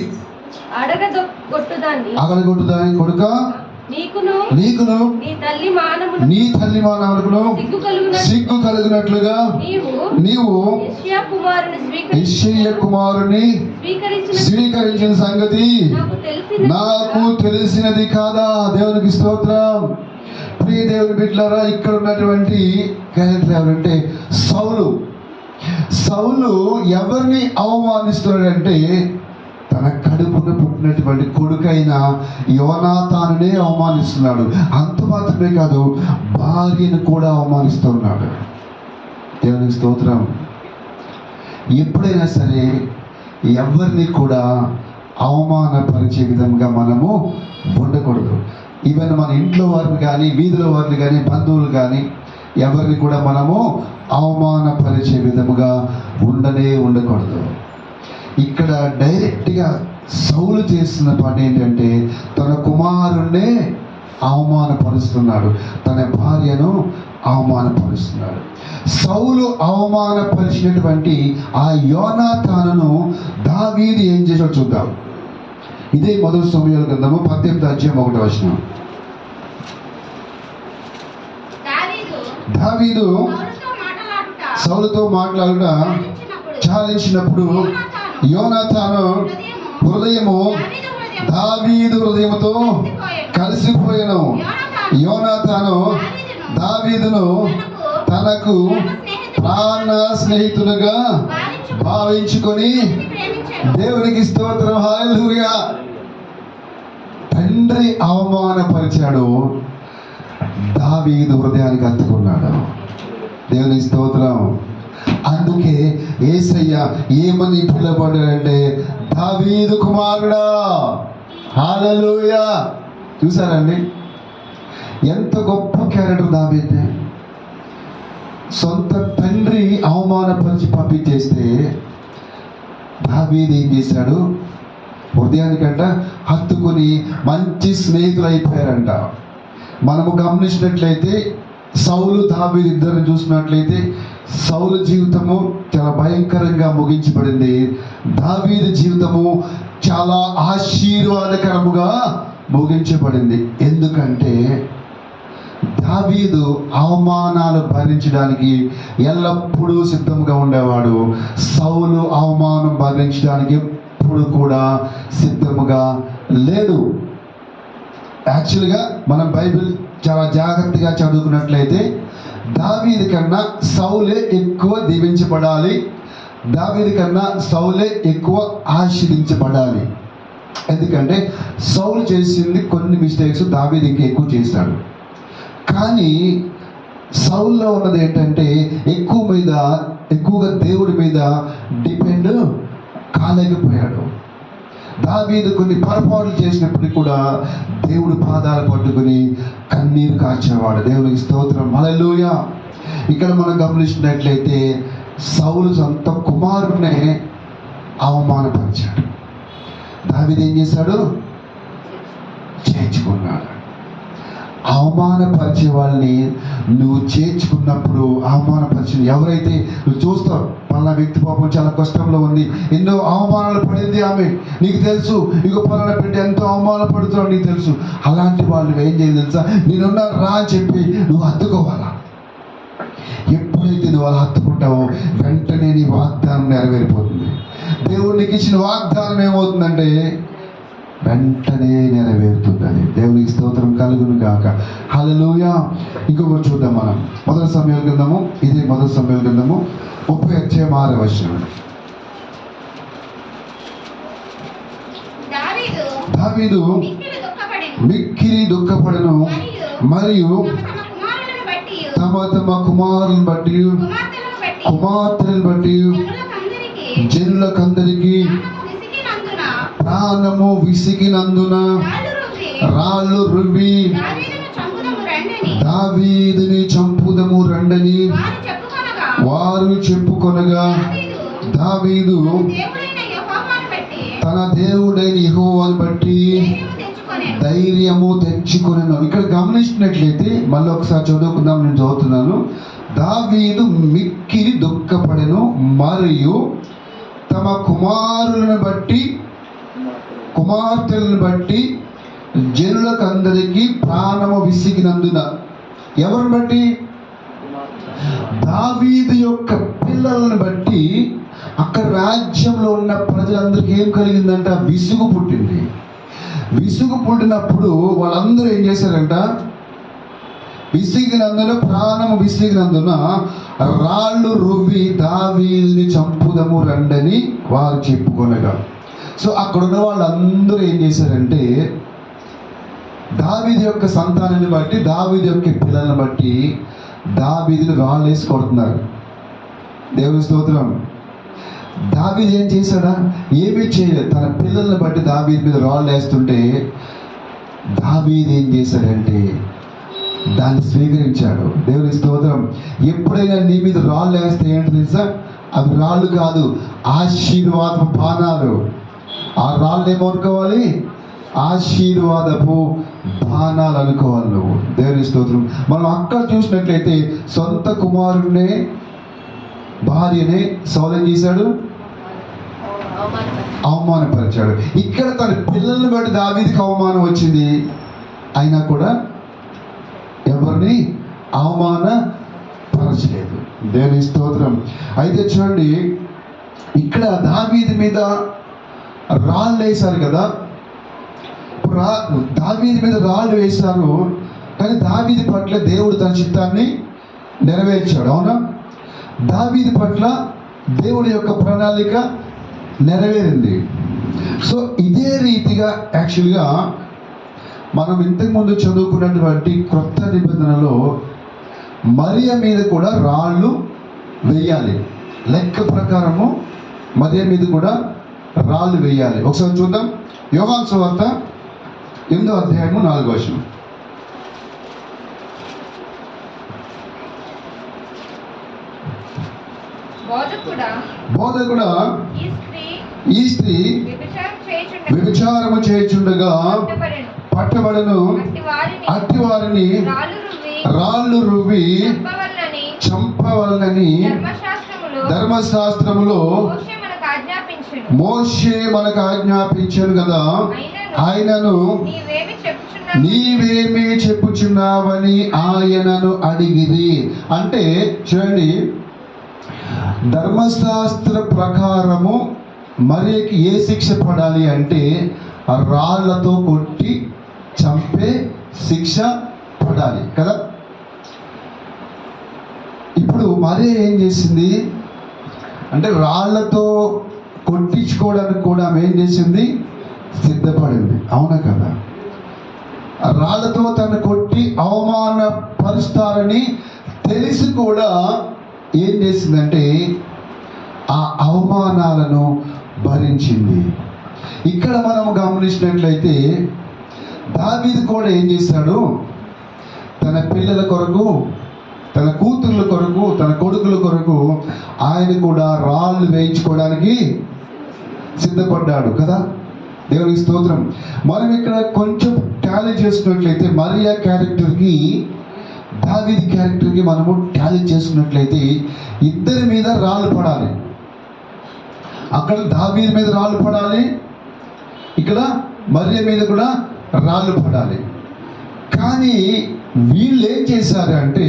అడగొట్టుదాని కొడుక, నీకును నీ తల్లి మానవులకును సిగ్గు కలుగునట్లుగా నీవు యెష్షయి కుమారుని స్వీకరించిన సంగతి నాకు తెలిసినది కాదా? దేవునికి స్తోత్రం. ప్రియ దేవుని బిడ్డలారా, ఇక్కడ ఉన్నటువంటి క్యారెక్టర్ ఎవరంటే సౌలు ఎవరిని అవమానిస్తున్నాడంటే తన కడుపున పుట్టినటువంటి కొడుకైన యోనాతానునే అవమానిస్తున్నాడు. అంత మాత్రమే కాదు, భార్యను కూడా అవమానిస్తున్నాడు. దేవునికి స్తోత్రం. ఎప్పుడైనా సరే ఎవరిని కూడా అవమానపరిచే విధంగా మనము ఉండకూడదు. ఈవెన్ మన ఇంట్లో వారిని కానీ, వీధిలో వారిని కానీ, బంధువులు కానీ ఎవరిని కూడా మనము అవమానపరిచే విధముగా ఉండకూడదు. ఇక్కడ డైరెక్ట్గా సౌలు చేస్తున్న పని ఏంటంటే తన కుమారుణ్ణే అవమానపరుస్తున్నాడు, తన భార్యను అవమానపరుస్తున్నాడు. సౌలు అవమానపరిచినటువంటి ఆ యోనాతానును దావీదు ఏం చేశాడో చూద్దాం. ఇదే మొదటి సమూయేలు గ్రంథము 18:1. దావీదు సౌలుతో మాట్లాడుట చాలించినప్పుడు యోనాతాను హృదయము దావీదు హృదయముతో కలిసిపోయెను. యోనాతాను దావీదును తనకు ప్రాణ స్నేహితులుగా భావించుకొని, దేవునికి స్తోత్రం, హల్లెలూయా. తండ్రి అవమానపరిచాడు, దావీదు హృదయానికి హత్తుకున్నాడు. దేవునికి స్తోత్రం. అందుకే యేసయ్య ఏమని పిలవబడ్డాడంటే దావీదు కుమారుడా. హల్లెలూయా. చూసారండి ఎంత గొప్ప క్యారెక్టర్ దావీదు. సొంత తండ్రి అవమానపరిచి పంపించేస్తే దావీదు ఏం చేశాడు? హృదయానికంట హత్తుకుని మంచి స్నేహితులు అయిపోయారంట. మనము గమనించినట్లయితే సౌలు దావీదు ఇద్దరిని చూసినట్లయితే సౌలు జీవితము చాలా భయంకరంగా ముగించబడింది. దావీదు జీవితము చాలా ఆశీర్వాదకరముగా ముగించబడింది. ఎందుకంటే దావీదు అవమానాలు భరించడానికి ఎల్లప్పుడూ సిద్ధంగా ఉండేవాడు. సౌలు అవమానం భరించడానికి ఎప్పుడు కూడా సిద్ధముగా లేడు. యాక్చువల్గా మనం బైబిల్ చాలా జాగ్రత్తగా చదువుకున్నట్లయితే దావీదు కన్నా సౌలే ఎక్కువ దీవించబడాలి, దావీదు కన్నా సౌలే ఎక్కువ ఆశీర్వదించబడాలి. ఎందుకంటే సౌలు చేసింది కొన్ని మిస్టేక్స్ దావీదు ఇంకా ఎక్కువ చేశాడు. కానీ సౌల్లో ఉన్నది ఏంటంటే ఎక్కువగా దేవుడి మీద డిపెండ్ కాలేకపోయాడు. దావీదు కొన్ని పొరపాట్లు చేసినప్పటికీ కూడా దేవుడు పాదాలు పట్టుకుని కన్నీరు కార్చేవాడు. దేవునికి స్తోత్రం, హల్లెలూయా. ఇక్కడ మనం గమనించినట్లయితే సౌలు సొంత కుమారుడినే అవమానపరిచాడు. దావీదు ఏం చేశాడు? చేర్చుకున్నాడు. అవమానపరిచే వాళ్ళని నువ్వు చేర్చుకున్నప్పుడు, అవమానపరిచిన ఎవరైతే నువ్వు చూస్తావు పలానా వ్యక్తి పాపం చాలా కష్టంలో ఉంది, ఎన్నో అవమానాలు పడింది ఆమె, నీకు తెలుసు, ఇక పలానా పెట్టి ఎంతో అవమానాలు పడుతున్నావు నీకు తెలుసు, అలాంటి వాళ్ళు ఏం చేయాలి తెలుసా? నేనున్నా రా అని చెప్పి నువ్వు హత్తుకోవాలా. ఎప్పుడైతే నువ్వు అలా హత్తుకుంటావో వెంటనే నీ వాగ్దానం నెరవేరిపోతుంది. దేవుడు నీకు ఇచ్చిన వాగ్దానం ఏమవుతుందంటే వెంటనే నెరవేరుతుంది. అది దేవునికి స్తోత్రం కలుగును గాక. హల్లెలూయా. ఇంకొకటి చూద్దాం మనం. మొదటి సమయాల గ్రంథము, ఇది మొదటి సమయాల గ్రంథము 36వ దావీదు మిక్కిలి దుఃఖపడెను మరియు తమ కుమారులను బట్టి కుమార్తెలను బట్టి జనులకందరికి ప్రాణము విసిగినందున రాళ్ళు రువ్వి దావీదుని చంపుదము రండని వారు చెప్పుకొనగా దావీదు తన దేవుడైన యెహోవాను బట్టి ధైర్యము తెచ్చుకొనెను. ఇక్కడ గమనించినట్లయితే మళ్ళీ ఒకసారి చదువుకుందాం. నేను చదువుతున్నాను. దావీదు మిక్కిలి దుఃఖపడెను మరియు తమ కుమారులను బట్టి కుమార్తెలను బట్టి జనులకందరికీ ప్రాణము విసిగినందున. ఎవరిని బట్టి? దావీదు యొక్క పిల్లలను బట్టి అక్కడ రాజ్యంలో ఉన్న ప్రజలందరికీ ఏం కలిగిందంట? విసుగు పుట్టింది. విసుగు పుట్టినప్పుడు వాళ్ళందరూ ఏం చేశారంట? విసిగినందున, ప్రాణము విసిగినందున రాళ్ళు రువ్వి దావీదుని చంపుదము రండని వారు చెప్పుకొనగా. సో అక్కడున్న వాళ్ళందరూ ఏం చేశారంటే దావీదు యొక్క సంతానాన్ని బట్టి, దావీదు యొక్క పిల్లలను బట్టి దావీదుని రాళ్ళు వేసి కొడుతున్నారు. దేవుని స్తోత్రం. దావీదు ఏం చేశాడా? ఏమీ చేయలేదు. తన పిల్లల్ని బట్టి దావీదు మీద రాళ్ళు వేస్తుంటే దావీదు ఏం చేశాడంటే దాన్ని స్వీకరించాడు. దేవుని స్తోత్రం. ఎప్పుడైనా నీ మీద రాళ్ళు వేస్తే ఏంటో తెలుసా? అవి రాళ్ళు కాదు, ఆశీర్వాద బాణాలు. ఆ రాళ్ళు ఏమనుకోవాలి? ఆశీర్వాదపు బాణాలు అనుకోవాలి నువ్వు. దేవుని స్తోత్రం. మనం అక్కడ చూసినట్లయితే సొంత కుమారుడినే, భార్యనే సౌలు ఏం చేశాడు? అవమానపరిచాడు. ఇక్కడ తన పిల్లల్ని బట్టి దావీదుకి అవమానం వచ్చింది. అయినా కూడా ఎవరిని అవమానపరచలేదు. దేవుని స్తోత్రం. అయితే చూడండి, ఇక్కడ దావీదు మీద రాళ్ళు వేశారు కదా. దావీదు మీద రాళ్ళు వేశారు, కానీ దావీదు పట్ల దేవుడు తన చిత్తాన్ని నెరవేర్చాడు. అవునా? దావీదు పట్ల దేవుడి యొక్క ప్రణాళిక నెరవేరింది. సో ఇదే రీతిగా యాక్చువల్గా మనం ఇంతకుముందు చదువుకున్నటువంటి క్రొత్త నిబంధనలో మరియ మీద కూడా రాళ్ళు వేయాలి. లెక్క ప్రకారము మరియ మీద కూడా రాళ్ళు వేయాలి. ఒకసారి చూద్దాం. యోహాను సువార్త 8వ అధ్యాయము 4వ వచనం. బోధకుడా ఈ స్త్రీ వ్యభిచారము చేయుచుండగా పట్టబడను, అట్టి వారిని రాళ్ళు రువ్వి చంపవలనని ధర్మశాస్త్రములో మోషే మనకు ఆజ్ఞాపించాను కదా. ఆయనను నీవేమి చెప్పుచున్నావని ఆయనను అడిగిరి. అంటే చూడండి, ధర్మశాస్త్ర ప్రకారము మరియకి ఏ శిక్ష పడాలి అంటే రాళ్లతో కొట్టి చంపే శిక్ష పడాలి కదా. ఇప్పుడు మరియ ఏం చేసింది అంటే రాళ్లతో కొట్టించుకోవడానికి కూడా ఆమె ఏం చేసింది? సిద్ధపడింది. అవునా కదా? రాళ్లతో తను కొట్టి అవమానపరుస్తారని తెలిసి కూడా ఏం చేసిందంటే ఆ అవమానాలను భరించింది. ఇక్కడ మనం గమనించినట్లయితే దావీదు కూడా ఏం చేశాడు? తన పిల్లల కొరకు, తన కూతుర్ల కొరకు, తన కొడుకుల కొరకు ఆయన కూడా రాళ్ళు వేయించుకోవడానికి సిద్ధపడ్డాడు కదా. దేవునికి స్తోత్రం. మనం ఇక్కడ కొంచెం టాలీ చేసుకున్నట్లయితే మరియా క్యారెక్టర్కి, దావీదు క్యారెక్టర్కి మనము టాలీ చేసుకున్నట్లయితే ఇద్దరి మీద రాళ్ళు పడాలి. అక్కడ దావీదు మీద రాళ్ళు పడాలి, ఇక్కడ మరియ మీద కూడా రాళ్ళు పడాలి. కానీ వీళ్ళు ఏం చేశారు అంటే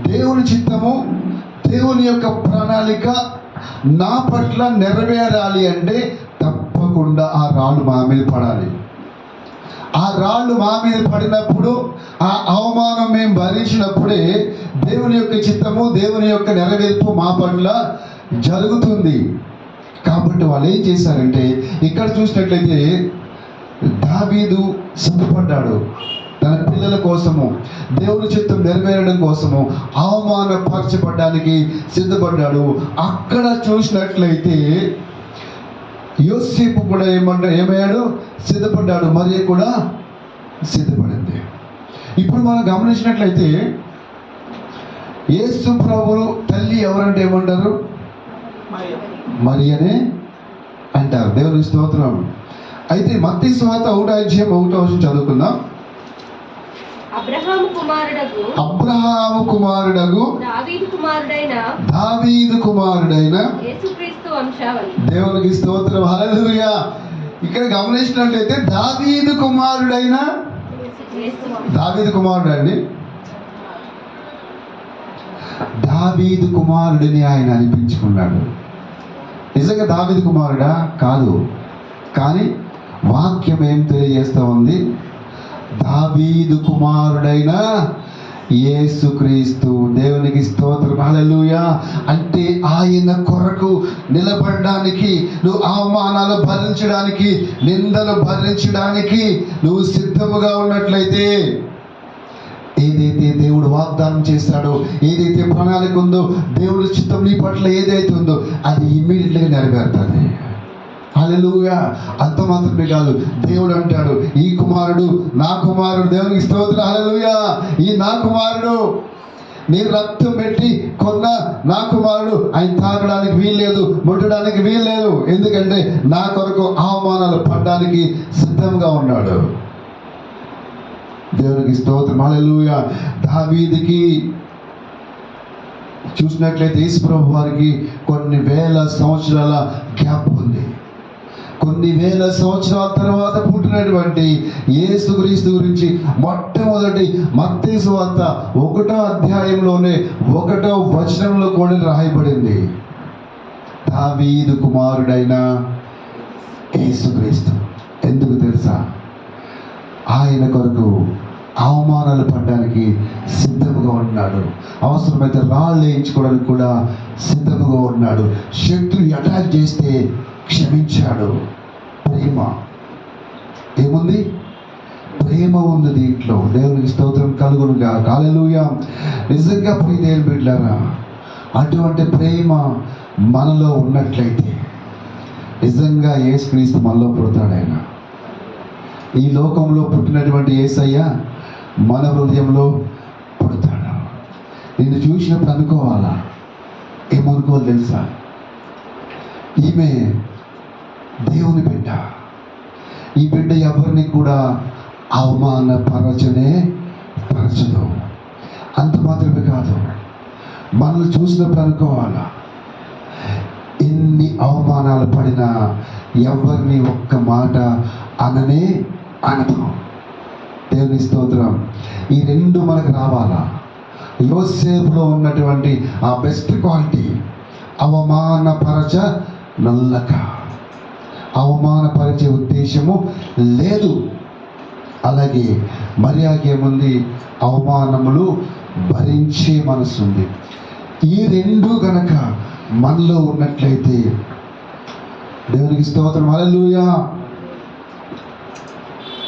దేవుని చిత్తము, దేవుని యొక్క ప్రణాళిక నా పట్ల నెరవేరాలి అంటే తప్పకుండా ఆ రాళ్ళు మా మీద పడాలి. ఆ రాళ్ళు మా మీద పడినప్పుడు, ఆ అవమానం మేము భరించినప్పుడే దేవుని యొక్క చిత్తము, దేవుని యొక్క నెరవేర్పు మా పట్ల జరుగుతుంది. కాబట్టి వాళ్ళు ఏం చేశారంటే, ఇక్కడ చూసినట్లయితే దావీదు సిద్ధపడ్డాడు తన పిల్లల కోసము, దేవుని చిత్తం నెరవేరడం కోసము, అవమానపరచబడ్డానికి సిద్ధపడ్డాడు. అక్కడ చూసినట్లయితే యోసేపు కూడా ఏమయ్యాడు? సిద్ధపడ్డాడు. మరియ కూడా సిద్ధపడింది. ఇప్పుడు మనం గమనించినట్లయితే యేసు ప్రభువు తల్లి ఎవరంటే ఏమంటారు? మరియనే అంటారు. దేవుని స్తోత్రం. అయితే మత్తయి సువార్త 1:1 చదువుకుందాం. అబ్రహాము కుమారుడగు దావీదు కుమారుడైన యేసుక్రీస్తు వంశావళి. దేవునికి స్తోత్రం. హల్లెలూయా. ఇక్కడ గమనించినట్లయితే దావీదు కుమారుడైన, దావీదు కుమారుడు అండి, దావీదు కుమారుడిని ఆయన అనిపించుకున్నాడు. నిజంగా దావీదు కుమారుడా? కాదు. కానీ వాక్యం ఏం తెలియజేస్తూ ఉంది? దావీదు కుమారుడైన యేసుక్రీస్తు. దేవునికి స్తోత్రం. హల్లెలూయా. అంటే ఆయన కొరకు నిలబడడానికి, నువ్వు అవమానాలు భరించడానికి, నిందలు భరించడానికి నువ్వు సిద్ధముగా ఉన్నట్లయితే, ఏదైతే దేవుడు వాగ్దానం చేశాడో, ఏదైతే ప్రణాళిక ఉందో, దేవుడి చిత్తం నీ పట్ల ఏదైతే ఉందో అది ఇమ్మీడియట్గా నెరవేరుతుంది. హల్లెలూయా. అంత మాత్రమే కాదు, దేవుడు అంటాడు, ఈ కుమారుడు నా కుమారుడు. దేవునికి స్తోత్రం. హల్లెలూయా. ఈ నా కుమారుడు, నేను రక్తం పెట్టి కొన్న నా కుమారుడు, ఆయన తాగడానికి వీల్లేదు, ముట్టడానికి వీల్లేదు. ఎందుకంటే నా కొరకు అవమానాలు పడడానికి సిద్ధంగా ఉన్నాడు. దేవునికి స్తోత్రం. హల్లెలూయా. దావీదుకి చూసినట్లయితే యేసు ప్రభు వారికి కొన్ని వేల సంవత్సరాల గ్యాప్ ఉంది. కొన్ని వేల సంవత్సరాల తర్వాత పుట్టినటువంటి యేసుక్రీస్తు గురించి మొట్టమొదటి మత్తయి సువార్త 1వ అధ్యాయంలోనే 1వ వచనంలో కూడా రాయబడింది. దావీదు కుమారుడైన యేసుక్రీస్తు. ఎందుకు తెలుసా? ఆయన కొరకు అవమానాలు పడడానికి సిద్ధముగా ఉన్నాడు. అవసరమైతే రాళ్ళు వేయించుకోవడానికి కూడా సిద్ధముగా ఉన్నాడు. శత్రువు అటాక్ చేస్తే క్షమించాడు. ప్రేమ ఏముంది? ప్రేమ ఉంది దీంట్లో. దేవునికి స్తోత్రం కలుగునుగా. హల్లెలూయా. నిజంగా ప్రియ దేవుని బిడ్డలారా, అటువంటి ప్రేమ మనలో ఉన్నట్లయితే నిజంగా యేసుక్రీస్తు మనలో పుడతాడు. ఆయన ఈ లోకంలో పుట్టినటువంటి యేసయ్య మన హృదయంలో పుడతాడు. నిన్ను చూసినప్పుడు అనుకోవాలా? ఏమనుకోవాలి తెలుసా? ఈమె దేవుని బిడ్డ. ఈ బిడ్డ ఎవరిని కూడా అవమానపరచనే పరచదు. అంత మాత్రమే కాదు, మనల్ని చూసినప్పుడు అనుకోవాలా, ఎన్ని అవమానాలు పడినా ఎవరిని ఒక్క మాట అననే అనదు. దేవుని స్తోత్రం. ఈ రెండు మనకు రావాలా? యోసేపులో ఉన్నటువంటి ఆ బెస్ట్ క్వాలిటీ, అవమానపరచ నల్లక, అవమానపరిచే ఉద్దేశము లేదు. అలాగే మరియకి ఏముంది? అవమానములు భరించే మనసు ఉంది. ఈ రెండు గనక మనలో ఉన్నట్లయితే దేవునికి స్తోత్రం. హల్లెలూయా.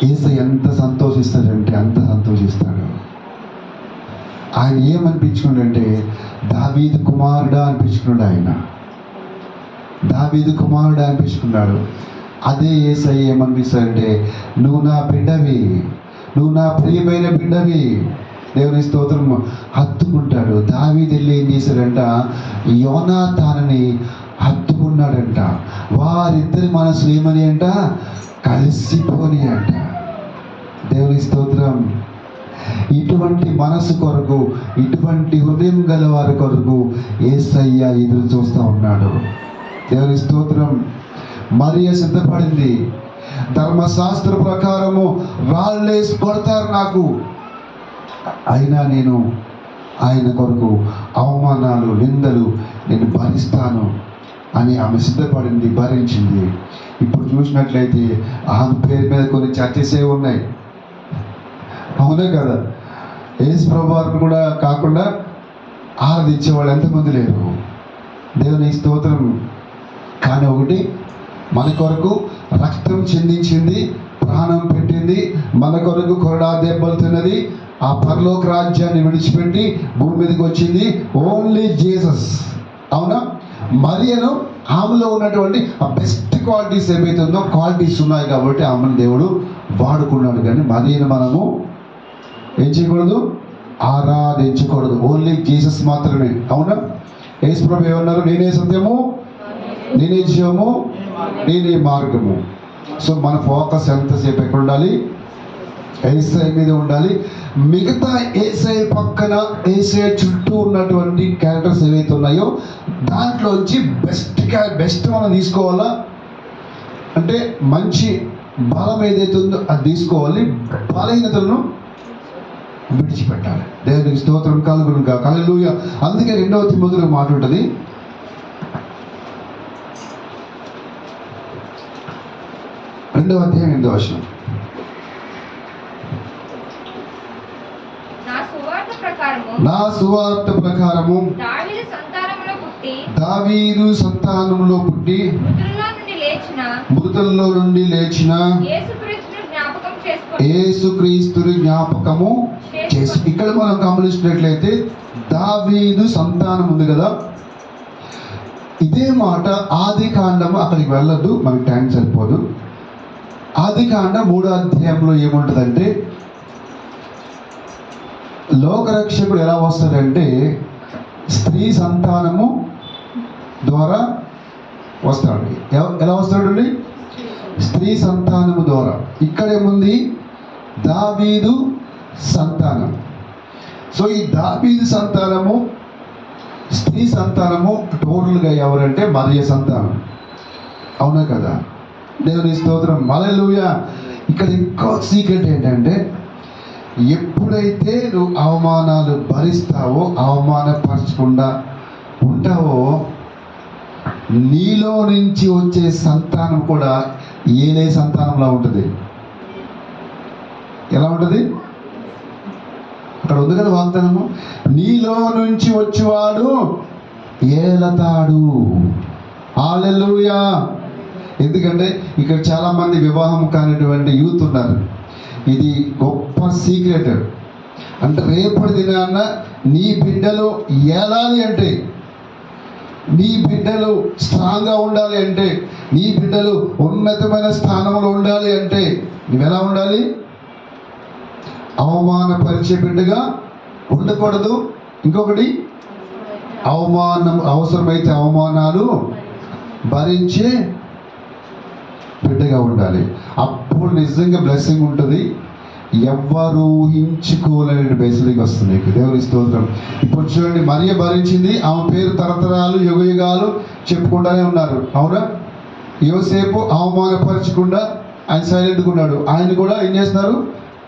యేసయ్య ఎంత సంతోషిస్తాడంటే అంత సంతోషిస్తాడు. ఆయన ఏమనిపించుకున్నాడంటే దావీదు కుమారుడా అనిపించుకున్నాడు. ఆయన దావీదు కుమారుడా అనిపించుకున్నాడు. అదే యేసయ్య ఏమనిపిస్తాడంటే నువ్వు నా బిడ్డవి, నువ్వు నా ప్రియమైన బిడ్డవి. దేవుని స్తోత్రం. హత్తుకుంటాడు. దావీదు వెళ్ళి ఏం చేశాడంట? యోనాతానుని హత్తుకున్నాడంట. వారిద్దరి మనసులు ఏమని అంట? కలిసిపోని అంట. దేవుని స్తోత్రం. ఇటువంటి మనసు కొరకు, ఇటువంటి హృదయం గల వారి కొరకు యేసయ్య ఎదురు చూస్తూ ఉన్నాడు. దేవుని స్తోత్రం. మరియ సిద్ధపడింది. ధర్మశాస్త్ర ప్రకారము రాళ్ళేసి కొడతారు నాకు, అయినా నేను ఆయన కొరకు అవమానాలు, నిందలు నేను భరిస్తాను అని ఆమె సిద్ధపడింది, భరించింది. ఇప్పుడు చూసినట్లయితే ఆమె పేరు మీద కొన్ని చర్చసే ఉన్నాయి. అవునే కదా? యేసు ప్రభు వారిని కూడా కాకుండా ఆరాధించేవాళ్ళు ఎంతమంది లేరు? దేవుని స్తోత్రం. కానీ ఒకటి, మన కొరకు రక్తం చిందించింది, ప్రాణం పెట్టింది, మన కొరకు కొరడా దెబ్బలు తిన్నది, ఆ పరలోక రాజ్యాన్ని విడిచిపెట్టి భూమి మీదకి వచ్చింది ఓన్లీ జీసస్. అవునా? మరియను ఆమెలో ఉన్నటువంటి ఆ బెస్ట్ క్వాలిటీస్ ఏవైతే ఉందో క్వాలిటీస్ ఉన్నాయి కాబట్టి ఆమెను దేవుడు వాడుకున్నాడు. కానీ మరియను మనము ఏం చేయకూడదు? ఆరాధించకూడదు. ఓన్లీ జీసస్ మాత్రమే. అవునా? యేసు ప్రభు ఏమన్నారు? నేనే సత్యము, నేనే జీవము, నేనే మార్గము. సో మన ఫోకస్ ఎంతసేపు ఎక్కడ ఉండాలి? ఏసై మీద ఉండాలి. మిగతా ఏసై పక్కన, ఏసై చుట్టూ ఉన్నటువంటి క్యారెక్టర్స్ ఏవైతే ఉన్నాయో దాంట్లోంచి బెస్ట్ మనం తీసుకోవాలా. అంటే మంచి బలం ఏదైతే ఉందో అది తీసుకోవాలి, బలహీనతలను విడిచిపెట్టాలి. దేవునికి స్తోత్రం కలుగును గాక. హల్లెలూయా. అందుకే 2 తిమోతిలో మాట ఉంటుంది, 2వ అధ్యాయం 8వ వచనం. నా సువార్త ప్రకారము దావీదు సంతానములో పుట్టి మృతుల్లో నుండి లేచిన యేసుక్రీస్తుని జ్ఞాపకము చేసి. ఇక్కడ మనం గమనించినట్లయితే దావీదు సంతానం ఉంది కదా, ఇదే మాట ఆది కాండము, అక్కడికి వెళ్ళొద్దు, మనకి టైం సరిపోదు. ఆది కాండ 3వ అధ్యాయంలో ఏముంటుందంటే, లోకరక్షకుడు ఎలా వస్తాడంటే స్త్రీ సంతానము ద్వారా వస్తాడు. ఎలా వస్తాడండి? స్త్రీ సంతానము ద్వారా. ఇక్కడేముంది? దావీదు సంతానం. సో ఈ దావీదు సంతానము, స్త్రీ సంతానము టోటల్గా ఎవరంటే మరియ సంతానం. అవునా కదా? దేవుని స్తోత్రం. హల్లెలూయా. ఇక్కడ ఇంకో సీక్రెట్ ఏంటంటే, ఎప్పుడైతే నువ్వు అవమానాలు భరిస్తావో, అవమానపరచకుండా ఉంటావో, నీలో నుంచి వచ్చే సంతానం కూడా ఏలే సంతానంలా ఉంటుంది. ఎలా ఉంటుంది? అక్కడ ఉంది కదా వాగ్దానము, నీలో నుంచి వచ్చేవాడు ఏలతాడు. హల్లెలూయా. ఎందుకంటే ఇక్కడ చాలా మంది వివాహం కానిటువంటి యూత్ ఉన్నారు. ఇది గొప్ప సీక్రెట్. అంటే రేపటి దినాన్న నీ బిడ్డలు ఏలాలి అంటే, నీ బిడ్డలు స్ట్రాంగ్గా ఉండాలి అంటే, నీ బిడ్డలు ఉన్నతమైన స్థానంలో ఉండాలి అంటే నువ్వెలా ఉండాలి? అవమానపరిచే బిడ్డగా ఉండకూడదు. ఇంకొకటి, అవసరమైతే అవమానాలు భరించే బిడ్డగా ఉండాలి. అప్పుడు నిజంగా బ్లెస్సింగ్ ఉంటుంది. ఎవ్వరు ఊహించుకోలేని బెసలికి వస్తుంది నీకు. దేవుని స్తోత్రం. ఇప్పుడు చూడండి, మరియ భరించింది, ఆమె పేరు తరతరాలు యుగయుగాలు చెప్పుకుంటానే ఉన్నారు. అవునా? యోసేపు అవమానపరచకుండా ఆయన సైలెంట్గా ఉన్నాడు. ఆయన కూడా ఏం చేస్తున్నారు?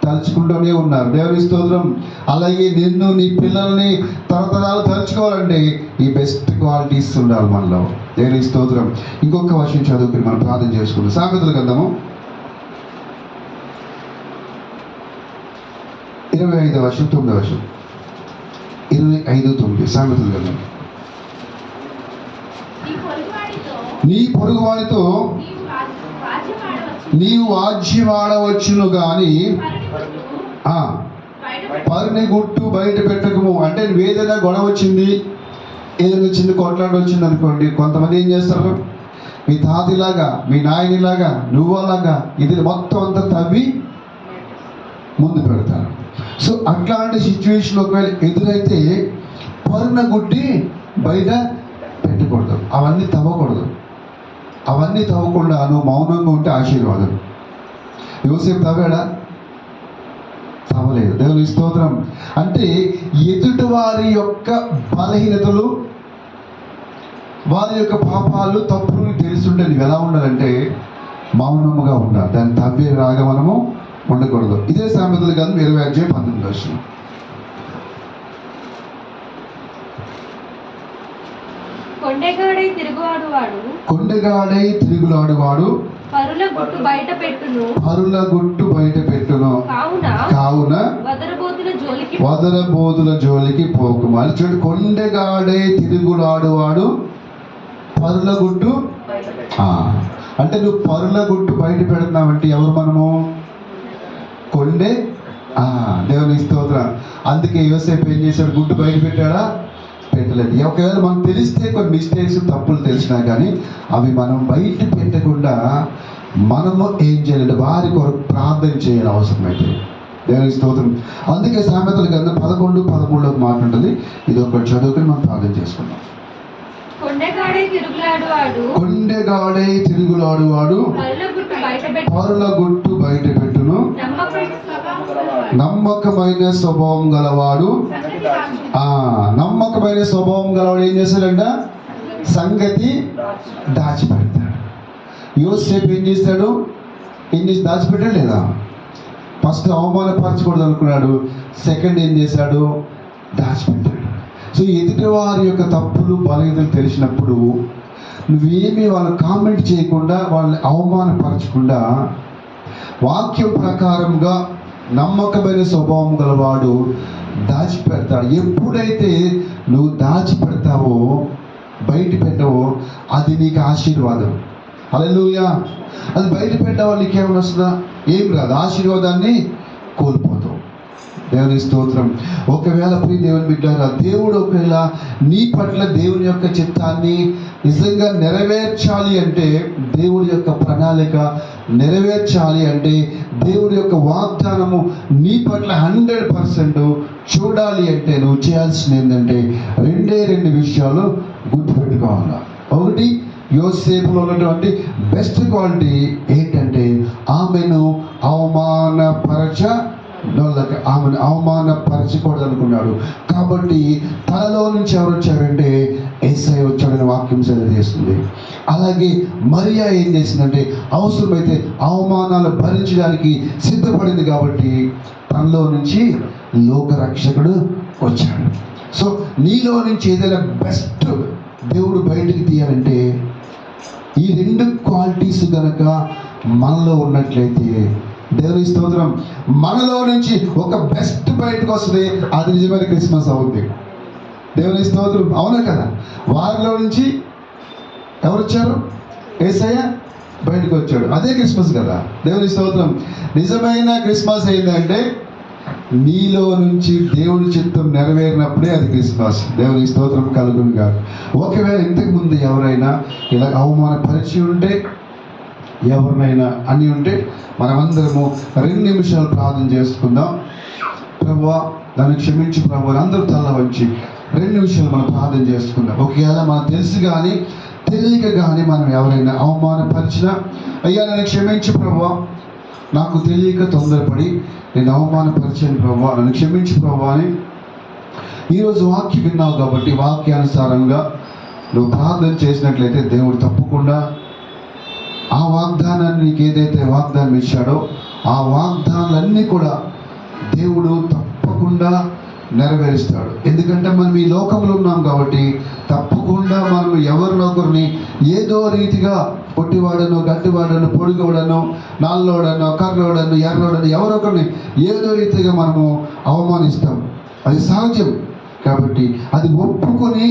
తలుచుకుంటూనే ఉన్నారు. దేవుని స్తోత్రం. అలాగే నిన్ను, నీ పిల్లల్ని తరతరాలు తలుచుకోవాలంటే ఈ బెస్ట్ క్వాలిటీస్ ఉండాలి మనలో. దేవుని స్తోత్రం. ఇంకొక వర్షం చదువుకుని మనం ప్రార్థన చేసుకుందాం. సామెతల గ్రంథము 25వ వర్షం 9వ వర్షం. 25:9 సామెతల గ్రంథం. నీ పొరుగు వారితో నీవు వాజ్యమాడవచ్చును గాని పరుని గుట్టు బయట పెట్టకము. అంటే నువ్వు ఏదైనా గొడవ వచ్చింది, ఏదైనా వచ్చింది, కొట్లాట వచ్చింది అనుకోండి, కొంతమంది ఏం చేస్తారు? మీ తాతలాగా, మీ నాయనిలాగా, నువ్వులాగా ఇది మొత్తం అంతా తవ్వి ముందు పెడతారు. సో అట్లాంటి సిచ్యువేషన్ ఒకవేళ ఎదురైతే పరున గుడ్డి బయట పెట్టకూడదు. అవన్నీ తవ్వకూడదు. అవన్నీ తవ్వకుండా నువ్వు మౌనంగా ఉంటే ఆశీర్వాదం. యోసేపు తవ్వాడా? తవ్వలేదు. దేవుని స్తోత్రం. అంటే ఎదుటి వారి యొక్క బలహీనతలు, వారి యొక్క పాపాలు, తప్పులు తెలుసుంటే నువ్వు ఎలా ఉండాలంటే మౌనముగా ఉండాలి. దాన్ని తవ్వే రాగా మనము ఉండకూడదు. ఇదే సామెతల గ్రంథం 20:19. కొండెగాడై తిరుగువాడువాడు కొండగాడై తిరుగులాడువాడు పరుల గుట్టు బయట పెట్టును. పరుల గుట్టు బయట పెట్టును. కావున వదరబోతుల జోలికి పోకుమా. చూడు, కొండగాడై తిరుగులాడువాడు పరుల గుట్టు. అంటే నువ్వు పరుల గుట్టు బయట పెడుతున్నావంటే ఎవరు మనము? కొండే. దేవుని స్తోత్రం. అందుకే యోసేపు ఏం చేశాడు? గుట్టు బయట పెట్టాడా? పెట్టలేదు. ఒకవేళ మనకు తెలిస్తే కొన్ని మిస్టేక్స్, తప్పులు తెలిసినా కానీ అవి మనం బయట పెట్టకుండా మనము ఏం చేయాలంటే వారి కొరకు ప్రార్థన చేయాలి అవసరమైతే. దేవుని స్తోత్రం. అందుకే సామెతల గ్రంథం 11:13 మాట ఉంటుంది. ఇది ఒకటి చదువుకుని మనం ప్రార్థన చేసుకున్నాం. కొండెగాడై తిరుగులాడువాడు పరుల గుట్టు బయట పెట్టును. నమ్మకమైన స్వభావం గలవాడు. నమ్మకమైన స్వభావం గలవాడు ఏం చేశాడంట? సంగతి దాచిపెడతాడు. యోసేపు ఏం చేశాడు? దాచిపెట్టాడు లేదా? ఫస్ట్ అవమానపరచకూడదు అనుకున్నాడు. సెకండ్ ఏం చేశాడు? దాచిపెట్టాడు. సో ఎదుటి వారి యొక్క తప్పులు బలహీనతలు తెలిసినప్పుడు నువ్వేమీ వాళ్ళని కామెంట్ చేయకుండా, వాళ్ళని అవమానపరచకుండా వాక్యం ప్రకారంగా నమ్మకమైన స్వభావం గలవాడు దాచిపెడతాడు. ఎప్పుడైతే నువ్వు దాచిపెడతావో, బయట పెట్టవో, అది నీకు ఆశీర్వాదం. హల్లెలూయా. అది బయట పెట్టావో నీకేమైనా వస్తుందా? ఏం రాదు. ఆశీర్వాదాన్ని కోల్పోతావు. దేవుని స్తోత్రం. ఒకవేళ ప్రియ దేవుని బిడ్డలారా, దేవుడు ఒకవేళ నీ పట్ల దేవుని యొక్క చిత్తాన్ని నిజంగా నెరవేర్చాలి అంటే, దేవుడి యొక్క ప్రణాళిక నెరవేర్చాలి అంటే, దేవుడి యొక్క వాగ్దానము నీ పట్ల 100% చూడాలి అంటే నువ్వు చేయాల్సింది ఏంటంటే రెండు విషయాలు గుర్తుపెట్టుకోవాలి. ఒకటి, యోసేపులో ఉన్నటువంటి బెస్ట్ క్వాలిటీ ఏంటంటే ఆమెను ఆమెను అవమానపరచకూడదు అనుకున్నాడు. కాబట్టి తనలో నుంచి ఎవరు వచ్చారంటే యేసయ్య వచ్చాడని వాక్యం తెలియజేస్తుంది. అలాగే మరియా ఏం చేసిందంటే అవసరమైతే అవమానాలు భరించడానికి సిద్ధపడింది. కాబట్టి తనలో నుంచి లోకరక్షకుడు వచ్చాడు. సో నీలో నుంచి ఏదైనా బెస్ట్ దేవుడు బయటికి తీయాలంటే ఈ రెండు క్వాలిటీస్ కనుక మనలో ఉన్నట్లయితే, దేవుని స్తోత్రం, మనలో నుంచి ఒక బెస్ట్ బయటకు వస్తుంది. అది నిజమైన క్రిస్మస్ అవుతుంది. దేవుని స్తోత్రం. అవునా కదా? వారిలో నుంచి ఎవరు వచ్చారు? యేసయ్య బయటకు వచ్చాడు. అదే క్రిస్మస్ కదా. దేవుని స్తోత్రం. నిజమైన క్రిస్మస్ ఏంటంటే నీలో నుంచి దేవుని చిత్తం నెరవేరినప్పుడే అది క్రిస్మస్. దేవుని స్తోత్రం కలుగును గాక. ఒకవేళ ఇంతకు ముందు ఎవరైనా ఇలా అవమానపరిచి ఉంటే, ఎవరినైనా అని ఉంటే, మనమందరము 2 నిమిషాలు ప్రార్థన చేసుకుందాం. ప్రభువా నన్ను క్షమించి ప్రభు అని అందరూ తల వంచి 2 నిమిషాలు మనం ప్రార్థన చేసుకుందాం. ఒకవేళ మనకు తెలుసు కానీ తెలియక కానీ మనం ఎవరైనా అవమానపరిచినా, అయ్యా నన్ను క్షమించి ప్రభువా, నాకు తెలియక తొందరపడి నేను అవమానపరిచాను ప్రభువా, నన్ను క్షమించి ప్రభువా అని ఈరోజు వాక్యం విన్నావు. కాబట్టి వాక్యానుసారంగా నువ్వు ప్రార్థన చేసినట్లయితే దేవుడు తప్పకుండా ఆ వాగ్దానాన్ని, నీకు ఏదైతే వాగ్దానం ఇచ్చాడో ఆ వాగ్దానాలన్నీ కూడా దేవుడు తప్పకుండా నెరవేరుస్తాడు. ఎందుకంటే మనం ఈ లోకంలో ఉన్నాం కాబట్టి తప్పకుండా మనం ఎవరినొకరిని ఏదో రీతిగా పొట్టివాడను, గట్టివాడను, పొడుగోడను, నల్లోడను, కర్రోడను, ఎర్రోడను ఎవరొకరిని ఏదో రీతిగా మనము అవమానిస్తాం. అది సహజం. కాబట్టి అది ఒప్పుకొని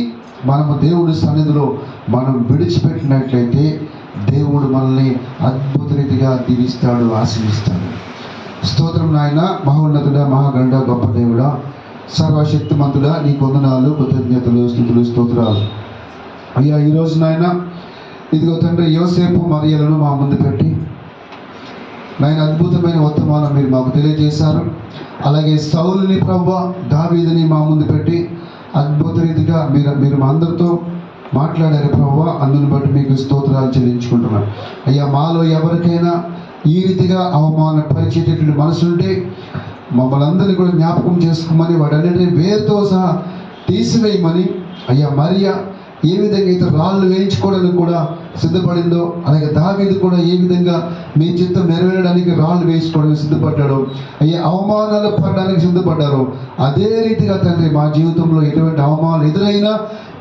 మనము దేవుడి సన్నిధిలో మనం విడిచిపెట్టినట్లయితే దేవుడు మనల్ని అద్భుత రీతిగా దీవిస్తాడు, ఆశీర్వదిస్తాడు. స్తోత్రం నాయన. మహోన్నతుడా, మహాగండ, గొప్ప దేవుడా, సర్వశక్తిమంతుడా, నీ వందనాలు, కృతజ్ఞతలు, స్తుతులు, స్తోత్రాలు. అయ్యా ఈరోజు నాయన ఇదిగో తండ్రి యోసేపు మరియలను మా ముందు పెట్టి నాయన అద్భుతమైన వర్తమానం మీరు మాకు తెలియజేశారు. అలాగే సౌలుని ప్రభువా, దావీదుని మా ముందు పెట్టి అద్భుత రీతిగా మీరు మా అందరితో మాట్లాడారు ప్రభువా. అందుని బట్టి మీకు స్తోత్రాలు చెల్లించుకుంటున్నాను. అయ్యా మాలో ఎవరికైనా ఈ రీతిగా అవమానపరిచేటటువంటి మనసుంటే మమ్మల్ని అందరినీ కూడా జ్ఞాపకం చేసుకోమని, వాటన్నిటిని వేరుతో సహా తీసివేయమని, అయ్యా మరియా ఏ విధంగా అయితే రాళ్ళు వేయించుకోవడానికి కూడా సిద్ధపడిందో, అలాగే దావీదు కూడా ఏ విధంగా మీ చిత్తం నెరవేరడానికి రాళ్ళు వేయించుకోవడానికి సిద్ధపడ్డాడో, అయ్యా అవమానాలు పడడానికి సిద్ధపడ్డారో, అదే రీతిగా తండ్రి మా జీవితంలో ఎటువంటి అవమానాలు ఎదురైనా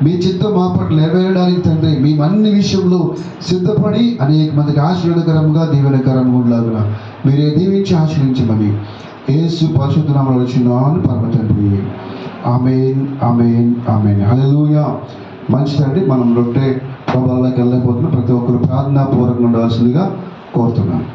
మీ చిత్తం మా పట్ల నెరవేరడానికి తండ్రి మేము అన్ని విషయంలో సిద్ధపడి అనేక మందికి ఆశీర్వాదకరంగా దీవెనకరంగా ఉండలాగున మీరే దీవించి ఆశ్రయించమని యేసు పరిశుద్ధ నామములో వచ్చినాను పరమ తండ్రి. ఆమేన్ ఆమేన్ ఆమేన్. హల్లెలూయా. మంచిదండి. మనం రొట్టె ప్రభావాలకు వెళ్ళకపోతున్న ప్రతి ఒక్కరు ప్రార్థనాపూర్వకంగా ఉండవలసిందిగా కోరుతున్నాను.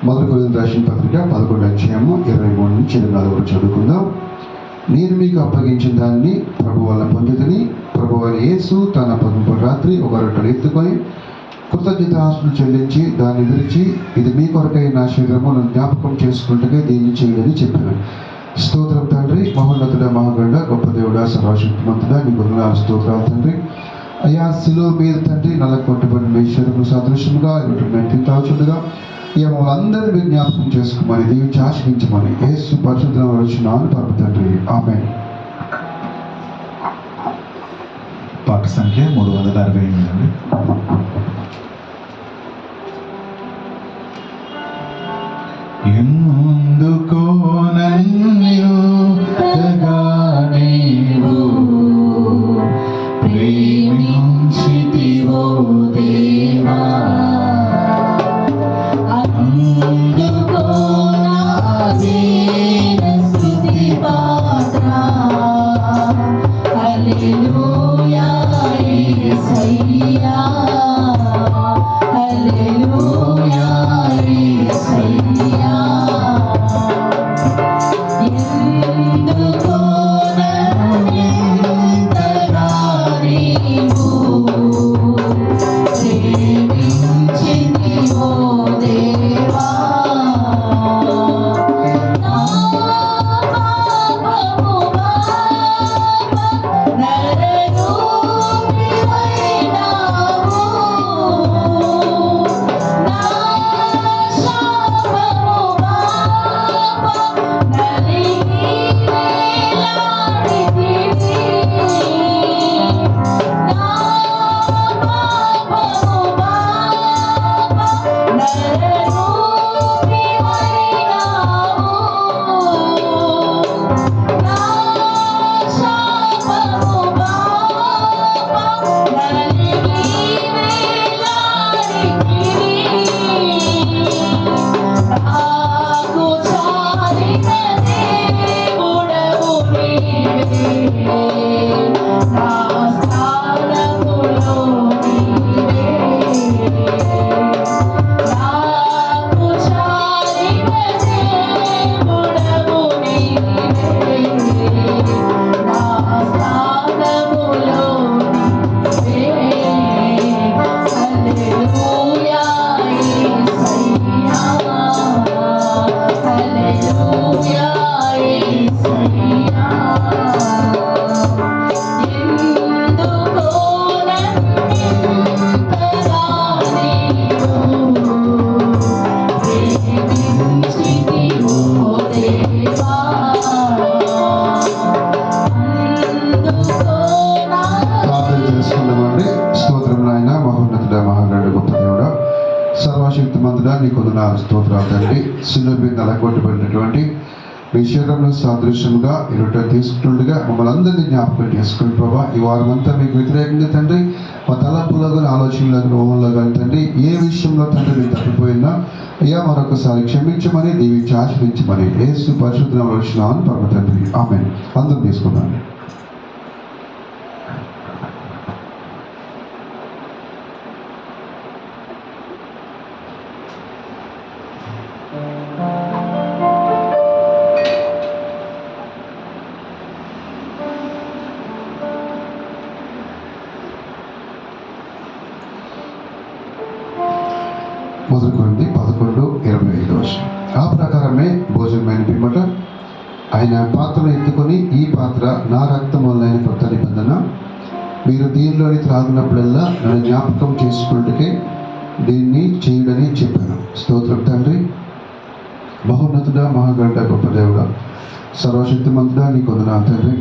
మొదటి కొరింథీయులకు రాసిన పత్రిక 11:23-24 చదువుకుందాం. నేను మీకు అప్పగించిన దాన్ని ప్రభు వల్ల పొందిదని ప్రభు అయిన యేసు తన పదకొండు రాత్రి ఒక రొట్టెను ఎత్తుకొని కృతజ్ఞతాస్తుతులు చెల్లించి దాన్ని విరిచి ఇది మీ కొరకై నా శరీరమును జ్ఞాపకం చేసుకుంటే దీన్ని చేయడని చెప్పాను. స్తోత్రం తండ్రి. మహోన్నతుడ మహాగండ గొప్ప దేవుడా సర్వశక్తిమంతుడా నీ వందనాలు స్తోత్రాలు తండ్రి. అయ్యా శిలువ మీద తండ్రి నల్ల కొట్టబడిన మీ శరీరము సదృశ్యముగా తాచుండగా ఇక మమ్మల్ని మీరు జ్ఞాపకం చేసుకోమని దీవించి ఆశ్రయించమని యేసు పరిశుద్ధ నామములో వచ్చినాను పరమ తండ్రి. ఆమేన్. పాట సంఖ్య 368 ఎందుకో నన్నుగా నీవు ప్రేమించితివో దేవా, అందుకో నా దీన స్తుతి పాత్ర. హల్లెలూయా యేసయ్యా, హల్లెలూయా యేసయ్యా. ఎందుకో నన్నింతగా నీవు ప్రేమించితివో దేవా, నా పాపము బాప నరరూపివైనావు, నా శాపము బాప నలిగి వేలాడితివి, నా పాపము బాప నరరూపివైనావు, నా శాపము బాప నలిగి వేలాడితివి. నాకు చాలిన దేవుడవు నీవే, నా స్థానములో నీవే. నాకు చాలిన దేవుడవు నీవే, నా స్థానములో నీవే. హల్లెలూయా యేసయ్యా, హల్లెలూయా యేసయ్యా. ఎందుకో నన్నింతగా నీవు ప్రేమించితివో దేవా, అందుకో నా ప్రార్థన చేసుకుందామండి. స్తోత్రం నాయన మహోన్నతుడ మహాగణ గొప్ప దేవుడా సర్వశక్తిమంతుడా నీకు వందనాలు స్తోత్రాలు తండ్రి. శిలువ మీద నలగొట్టబడినటువంటి మీ శరీరంలో సాదృశ్యంగా ఈ రొట్టె తీసుకుంటుండగా మమ్మల్ని అందరినీ జ్ఞాపకం చేసుకుని ప్రభా ఈ వారం అంతా మీకు వ్యతిరేకంగా తండ్రి మా తలంపులో కానీ ఆలోచనలో హోమంలో కానీ తండ్రి ఏ విషయంలో తండ్రి మీరు తప్పిపోయినా అయ్యా మరొకసారి క్షమించమని దీవించి ఆశ్రయించమని యేసు పరిశుద్ధ నామములో వచ్చినాను పరమ తండ్రి. ఆమేన్. అందరం తీసుకున్నాను. మొదటి కొరింథీ 11:25. ఆ ప్రకారమే భోజనమైన పిమ్మట ఆయన పాత్రను ఎత్తుకొని ఈ పాత్ర నా రక్తం వలన కొత్త నిబంధన, మీరు దీనిలోని త్రాగినప్పుడల్లా నన్ను జ్ఞాపకం చేసుకున్నట్టుకే దీన్ని చేయుడని చెప్పాను. స్తోత్రం తండ్రి. మహోన్నతుడా మహాగండ గొప్ప దేవుడా సర్వశక్తి మంతుడా నీకు వందనాలు తండ్రి.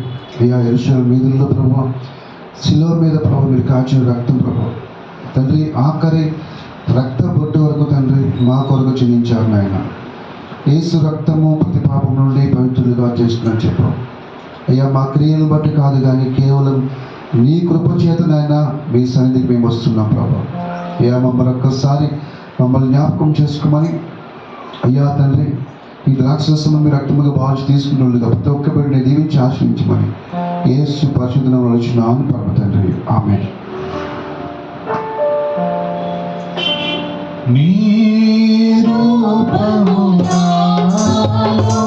అయ్యా యెరూషలేము వీధుల్లో ప్రభు, శిలువ మీద ప్రభు మీరు కాచిన రక్తం ప్రభు తండ్రి, ఆఖరి రక్త బొట్టు వరకు తండ్రి మా కొరకు చెల్లించారు నాయన. యేసు రక్తము ప్రతి పాపం నుండి పవిత్రులుగా చేస్తుందని చెప్పాం. అయ్యా మా క్రియలను బట్టి కాదు కానీ కేవలం నీ కృప చేతనైనా మీ సన్నిధికి మేము వస్తున్నాం ప్రభు. అయ్యా మమ్మల్ని ఒక్కసారి మమ్మల్ని జ్ఞాపకం చేసుకోమని అయ్యా తండ్రి, ఈ ద్రాక్షరసము మీ రక్తముగా భావించి తీసుకున్నట్లుగా ప్రతి ఒక్క బిడ్డని దీవించి ఆశ్రయించమని యేసు పరిశుద్ధ నామములో అడుగుచున్నాను పరమ తండ్రి, ఆమేన్. నీ రూపము నాలో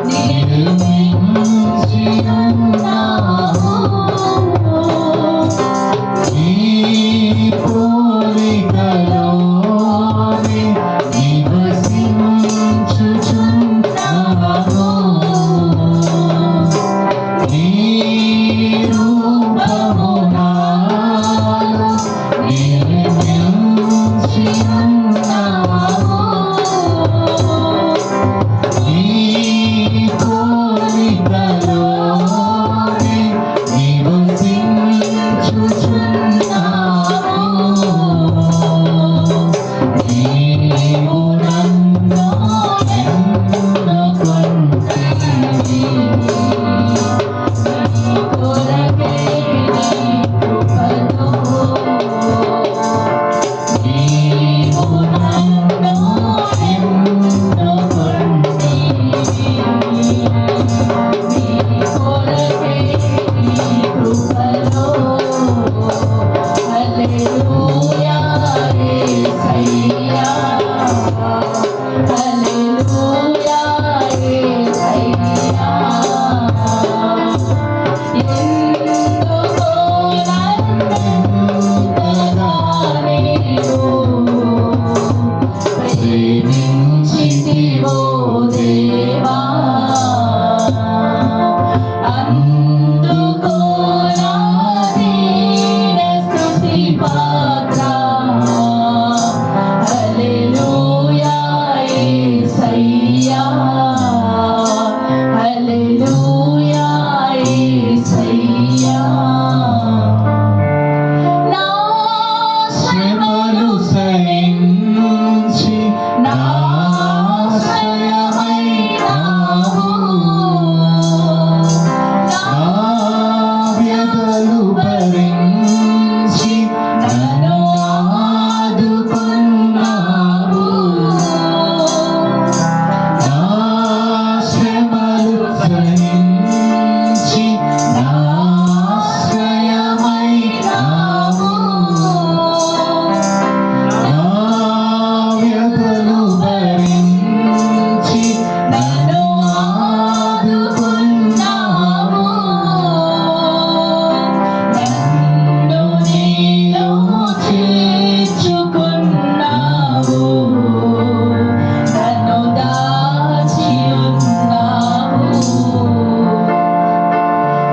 నిర్మించి ఉన్నావు, నీ పోలికలోనే నివసించుచున్నావు, నీ రూపము నాలో నిర్మించి ఉన్నావు, నీ పోలికలోనే నివసించుచున్నావు, నీవు నన్ను ఎన్నుకొంటివి, నీ కొరకే నీ కృపతో నీవు నన్ను ఎన్నుకొంటివి, నీ కొరకే నీ కృపతో. హల్లెలూయా యేసయ్యా, హల్లెలూయా యేసయ్యా. ఎందుకో నన్నంతగా నీవు ప్రేమించితివో దేవా, అందుకో నా దీన స్తుతి పాత్ర. హల్లెలూయా యేసయ్యా, హల్లెలూయా యేసయ్యా. నా శ్రమలు సహించి నా ఆశ్రయమైనావు, నా వ్యధలు భరించి నన్ను ఆదుకున్నావు, నా శ్రమలు సహించి నా ఆశ్రయమైనావు, నా వ్యధలు భరించి నన్ను ఆదుకున్నావు, నన్ను నీలో చేర్చుకున్నావు, నన్ను దాచి ఉన్నావు,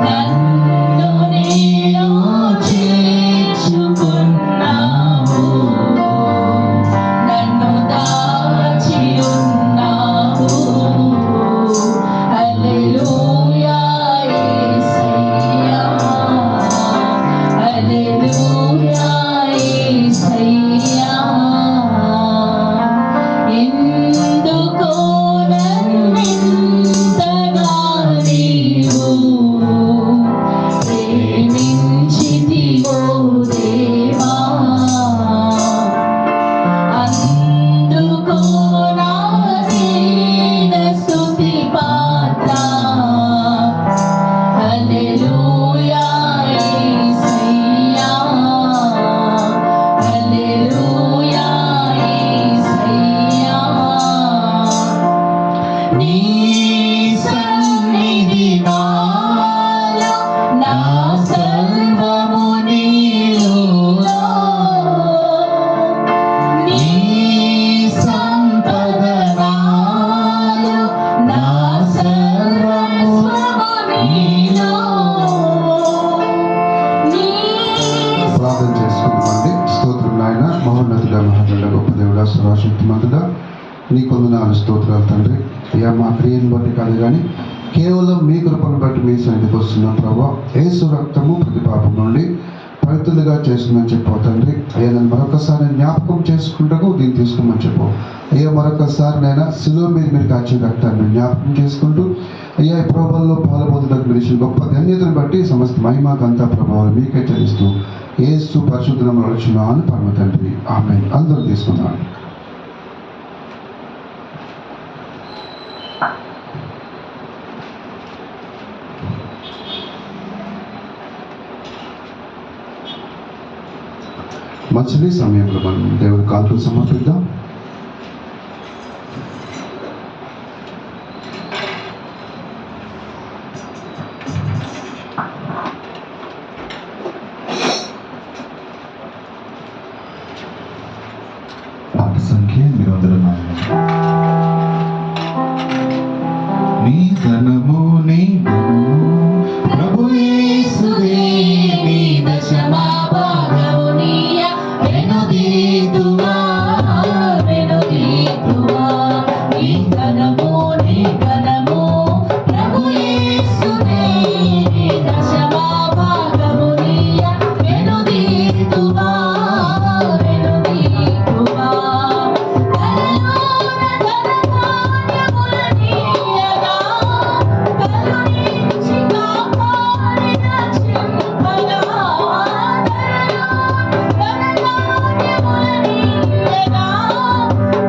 నన్ను నీలో చేర్చుకున్నావు, నన్ను దాచి ఉన్నావు. హల్లెలూయా యేసయ్యా, హల్లెలూయా యేసయ్యా. ఎందుకో నన్నింతగా నీవు ప్రేమించితివో దేవా, అందుకో నా దీన స్తుతి పాత్ర. హల్లెలూయా యేసయ్యా, హల్లెలూయా యేసయ్యా. నీ సన్నిధి నాలో, నా సర్వము నీలో, నీ సంపద నాలో, నా సర్వము నీలో, నీ ప్రార్థన చేసుకుందామండి. స్తోత్రం నాయన, మహోన్నతుడా, మహాగణుడా, గొప్ప దేవుడా, సర్వశక్తి మంతుడా, నీకు వందనాలు స్తోత్రాలు తండ్రి. అయ్యా మా క్రియను బట్టి కాదు కానీ కేవలం మీ కృపను బట్టి మీ సన్నిధికి వస్తున్నాం ప్రభా. యేసు రక్తము ప్రతి పాపం నుండి పవిత్రులుగా చేస్తుందని చెప్పు తండ్రి. అయ్యా నన్ను మరొకసారి జ్ఞాపకం చేసుకుంటూ దీన్ని తీసుకోమని చెప్పు అయ్యా. మరొకసారి నైనా శిలువ మీద మీరు కాచిన రక్తాన్ని జ్ఞాపకం చేసుకుంటూ అయ్యా ఈ ప్రభావంలో పాల్పొందడానికి మీరు ఇచ్చిన గొప్ప ధన్యతను బట్టి సమస్త మహిమాకంతా ప్రభావాలు మీకే చెల్లిస్తూ యేసు పరిశుద్ధ నామములో వచ్చున్నాను పరమ తండ్రి, ఆమేన్. అందరూ తీసుకున్నాను. మంచిది సమయంలో మనం దేవుడి కాల్పులు సమర్పిద్దాం. పాట సంఖ్య 804. నీ ధనము నీ ధనము ప్రభు యేసువే, నీ దశమా భాగము నీయ వెనుదీతువా వెనుదీతువా. నీ ధనము నీ ధనము ప్రభు యేసువే, నీ దశమా భాగము నీయ వెనుదీతువా వెనుదీతువా. కలలోన ధనధాన్యముల నీయగా కరుణించి కాపాడిన చింపగా. ధనధాన్యముల నీయగా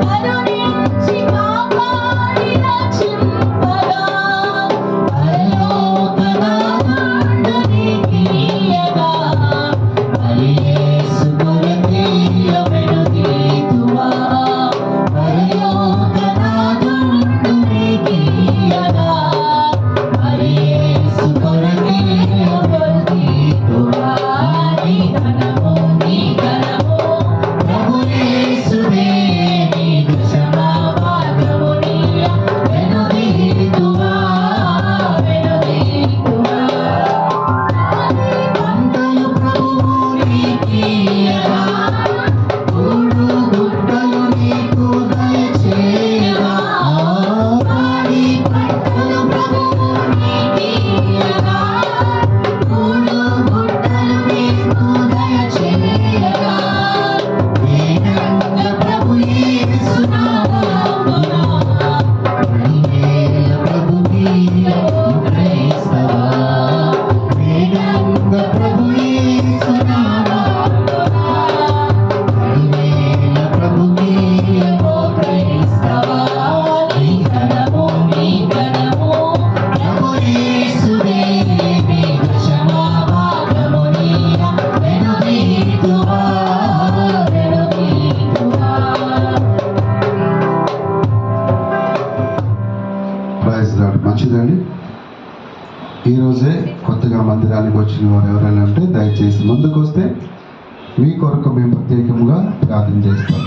కరుణించి కాపాడిన చింపగా. పరలోకనాథుండు నీకియ్యగా బలి యేసు కొరకేయ వెనుదీతువా. పరలోకనాథుండు నీకియ్యగా బలి యేసు కొరకేయ వెనుదీతువా. నీ ధనము నీ ధనము ప్రభు యేసువే, నీ దశమా భాగము నీయ వెనుదీతువా వెనుదీతువా. పంటలు ప్రభువు నీకియ్యగా కూడు గుడ్డలు నీకు దయచేయగా. పాడి పంటలు ప్రభువు నీకియ్యగా కూడు గుడ్డలు నీకు దయచేయగా. వేగంగా ప్రభు యేసు నామమున పదివేల ప్రభు గీయము క్రైస్తవా. వేగంగా ప్రభు యేసు నామమున పదివేల ప్రభు గీయము క్రైస్తవా. నీ ధనము నీ ధనము ప్రభు యేసువే, నీ దశమా భాగము నీయ వెనుదీతువా వెనుదీతువా. Praise lord. మంచిదండి. ఈరోజే కొత్తగా మందిరానికి వచ్చిన వారు ఎవరైనా ఉంటే దయచేసి ముందుకు వస్తే మీ కొరకు మేము ప్రత్యేకంగా ప్రార్థన చేస్తాం.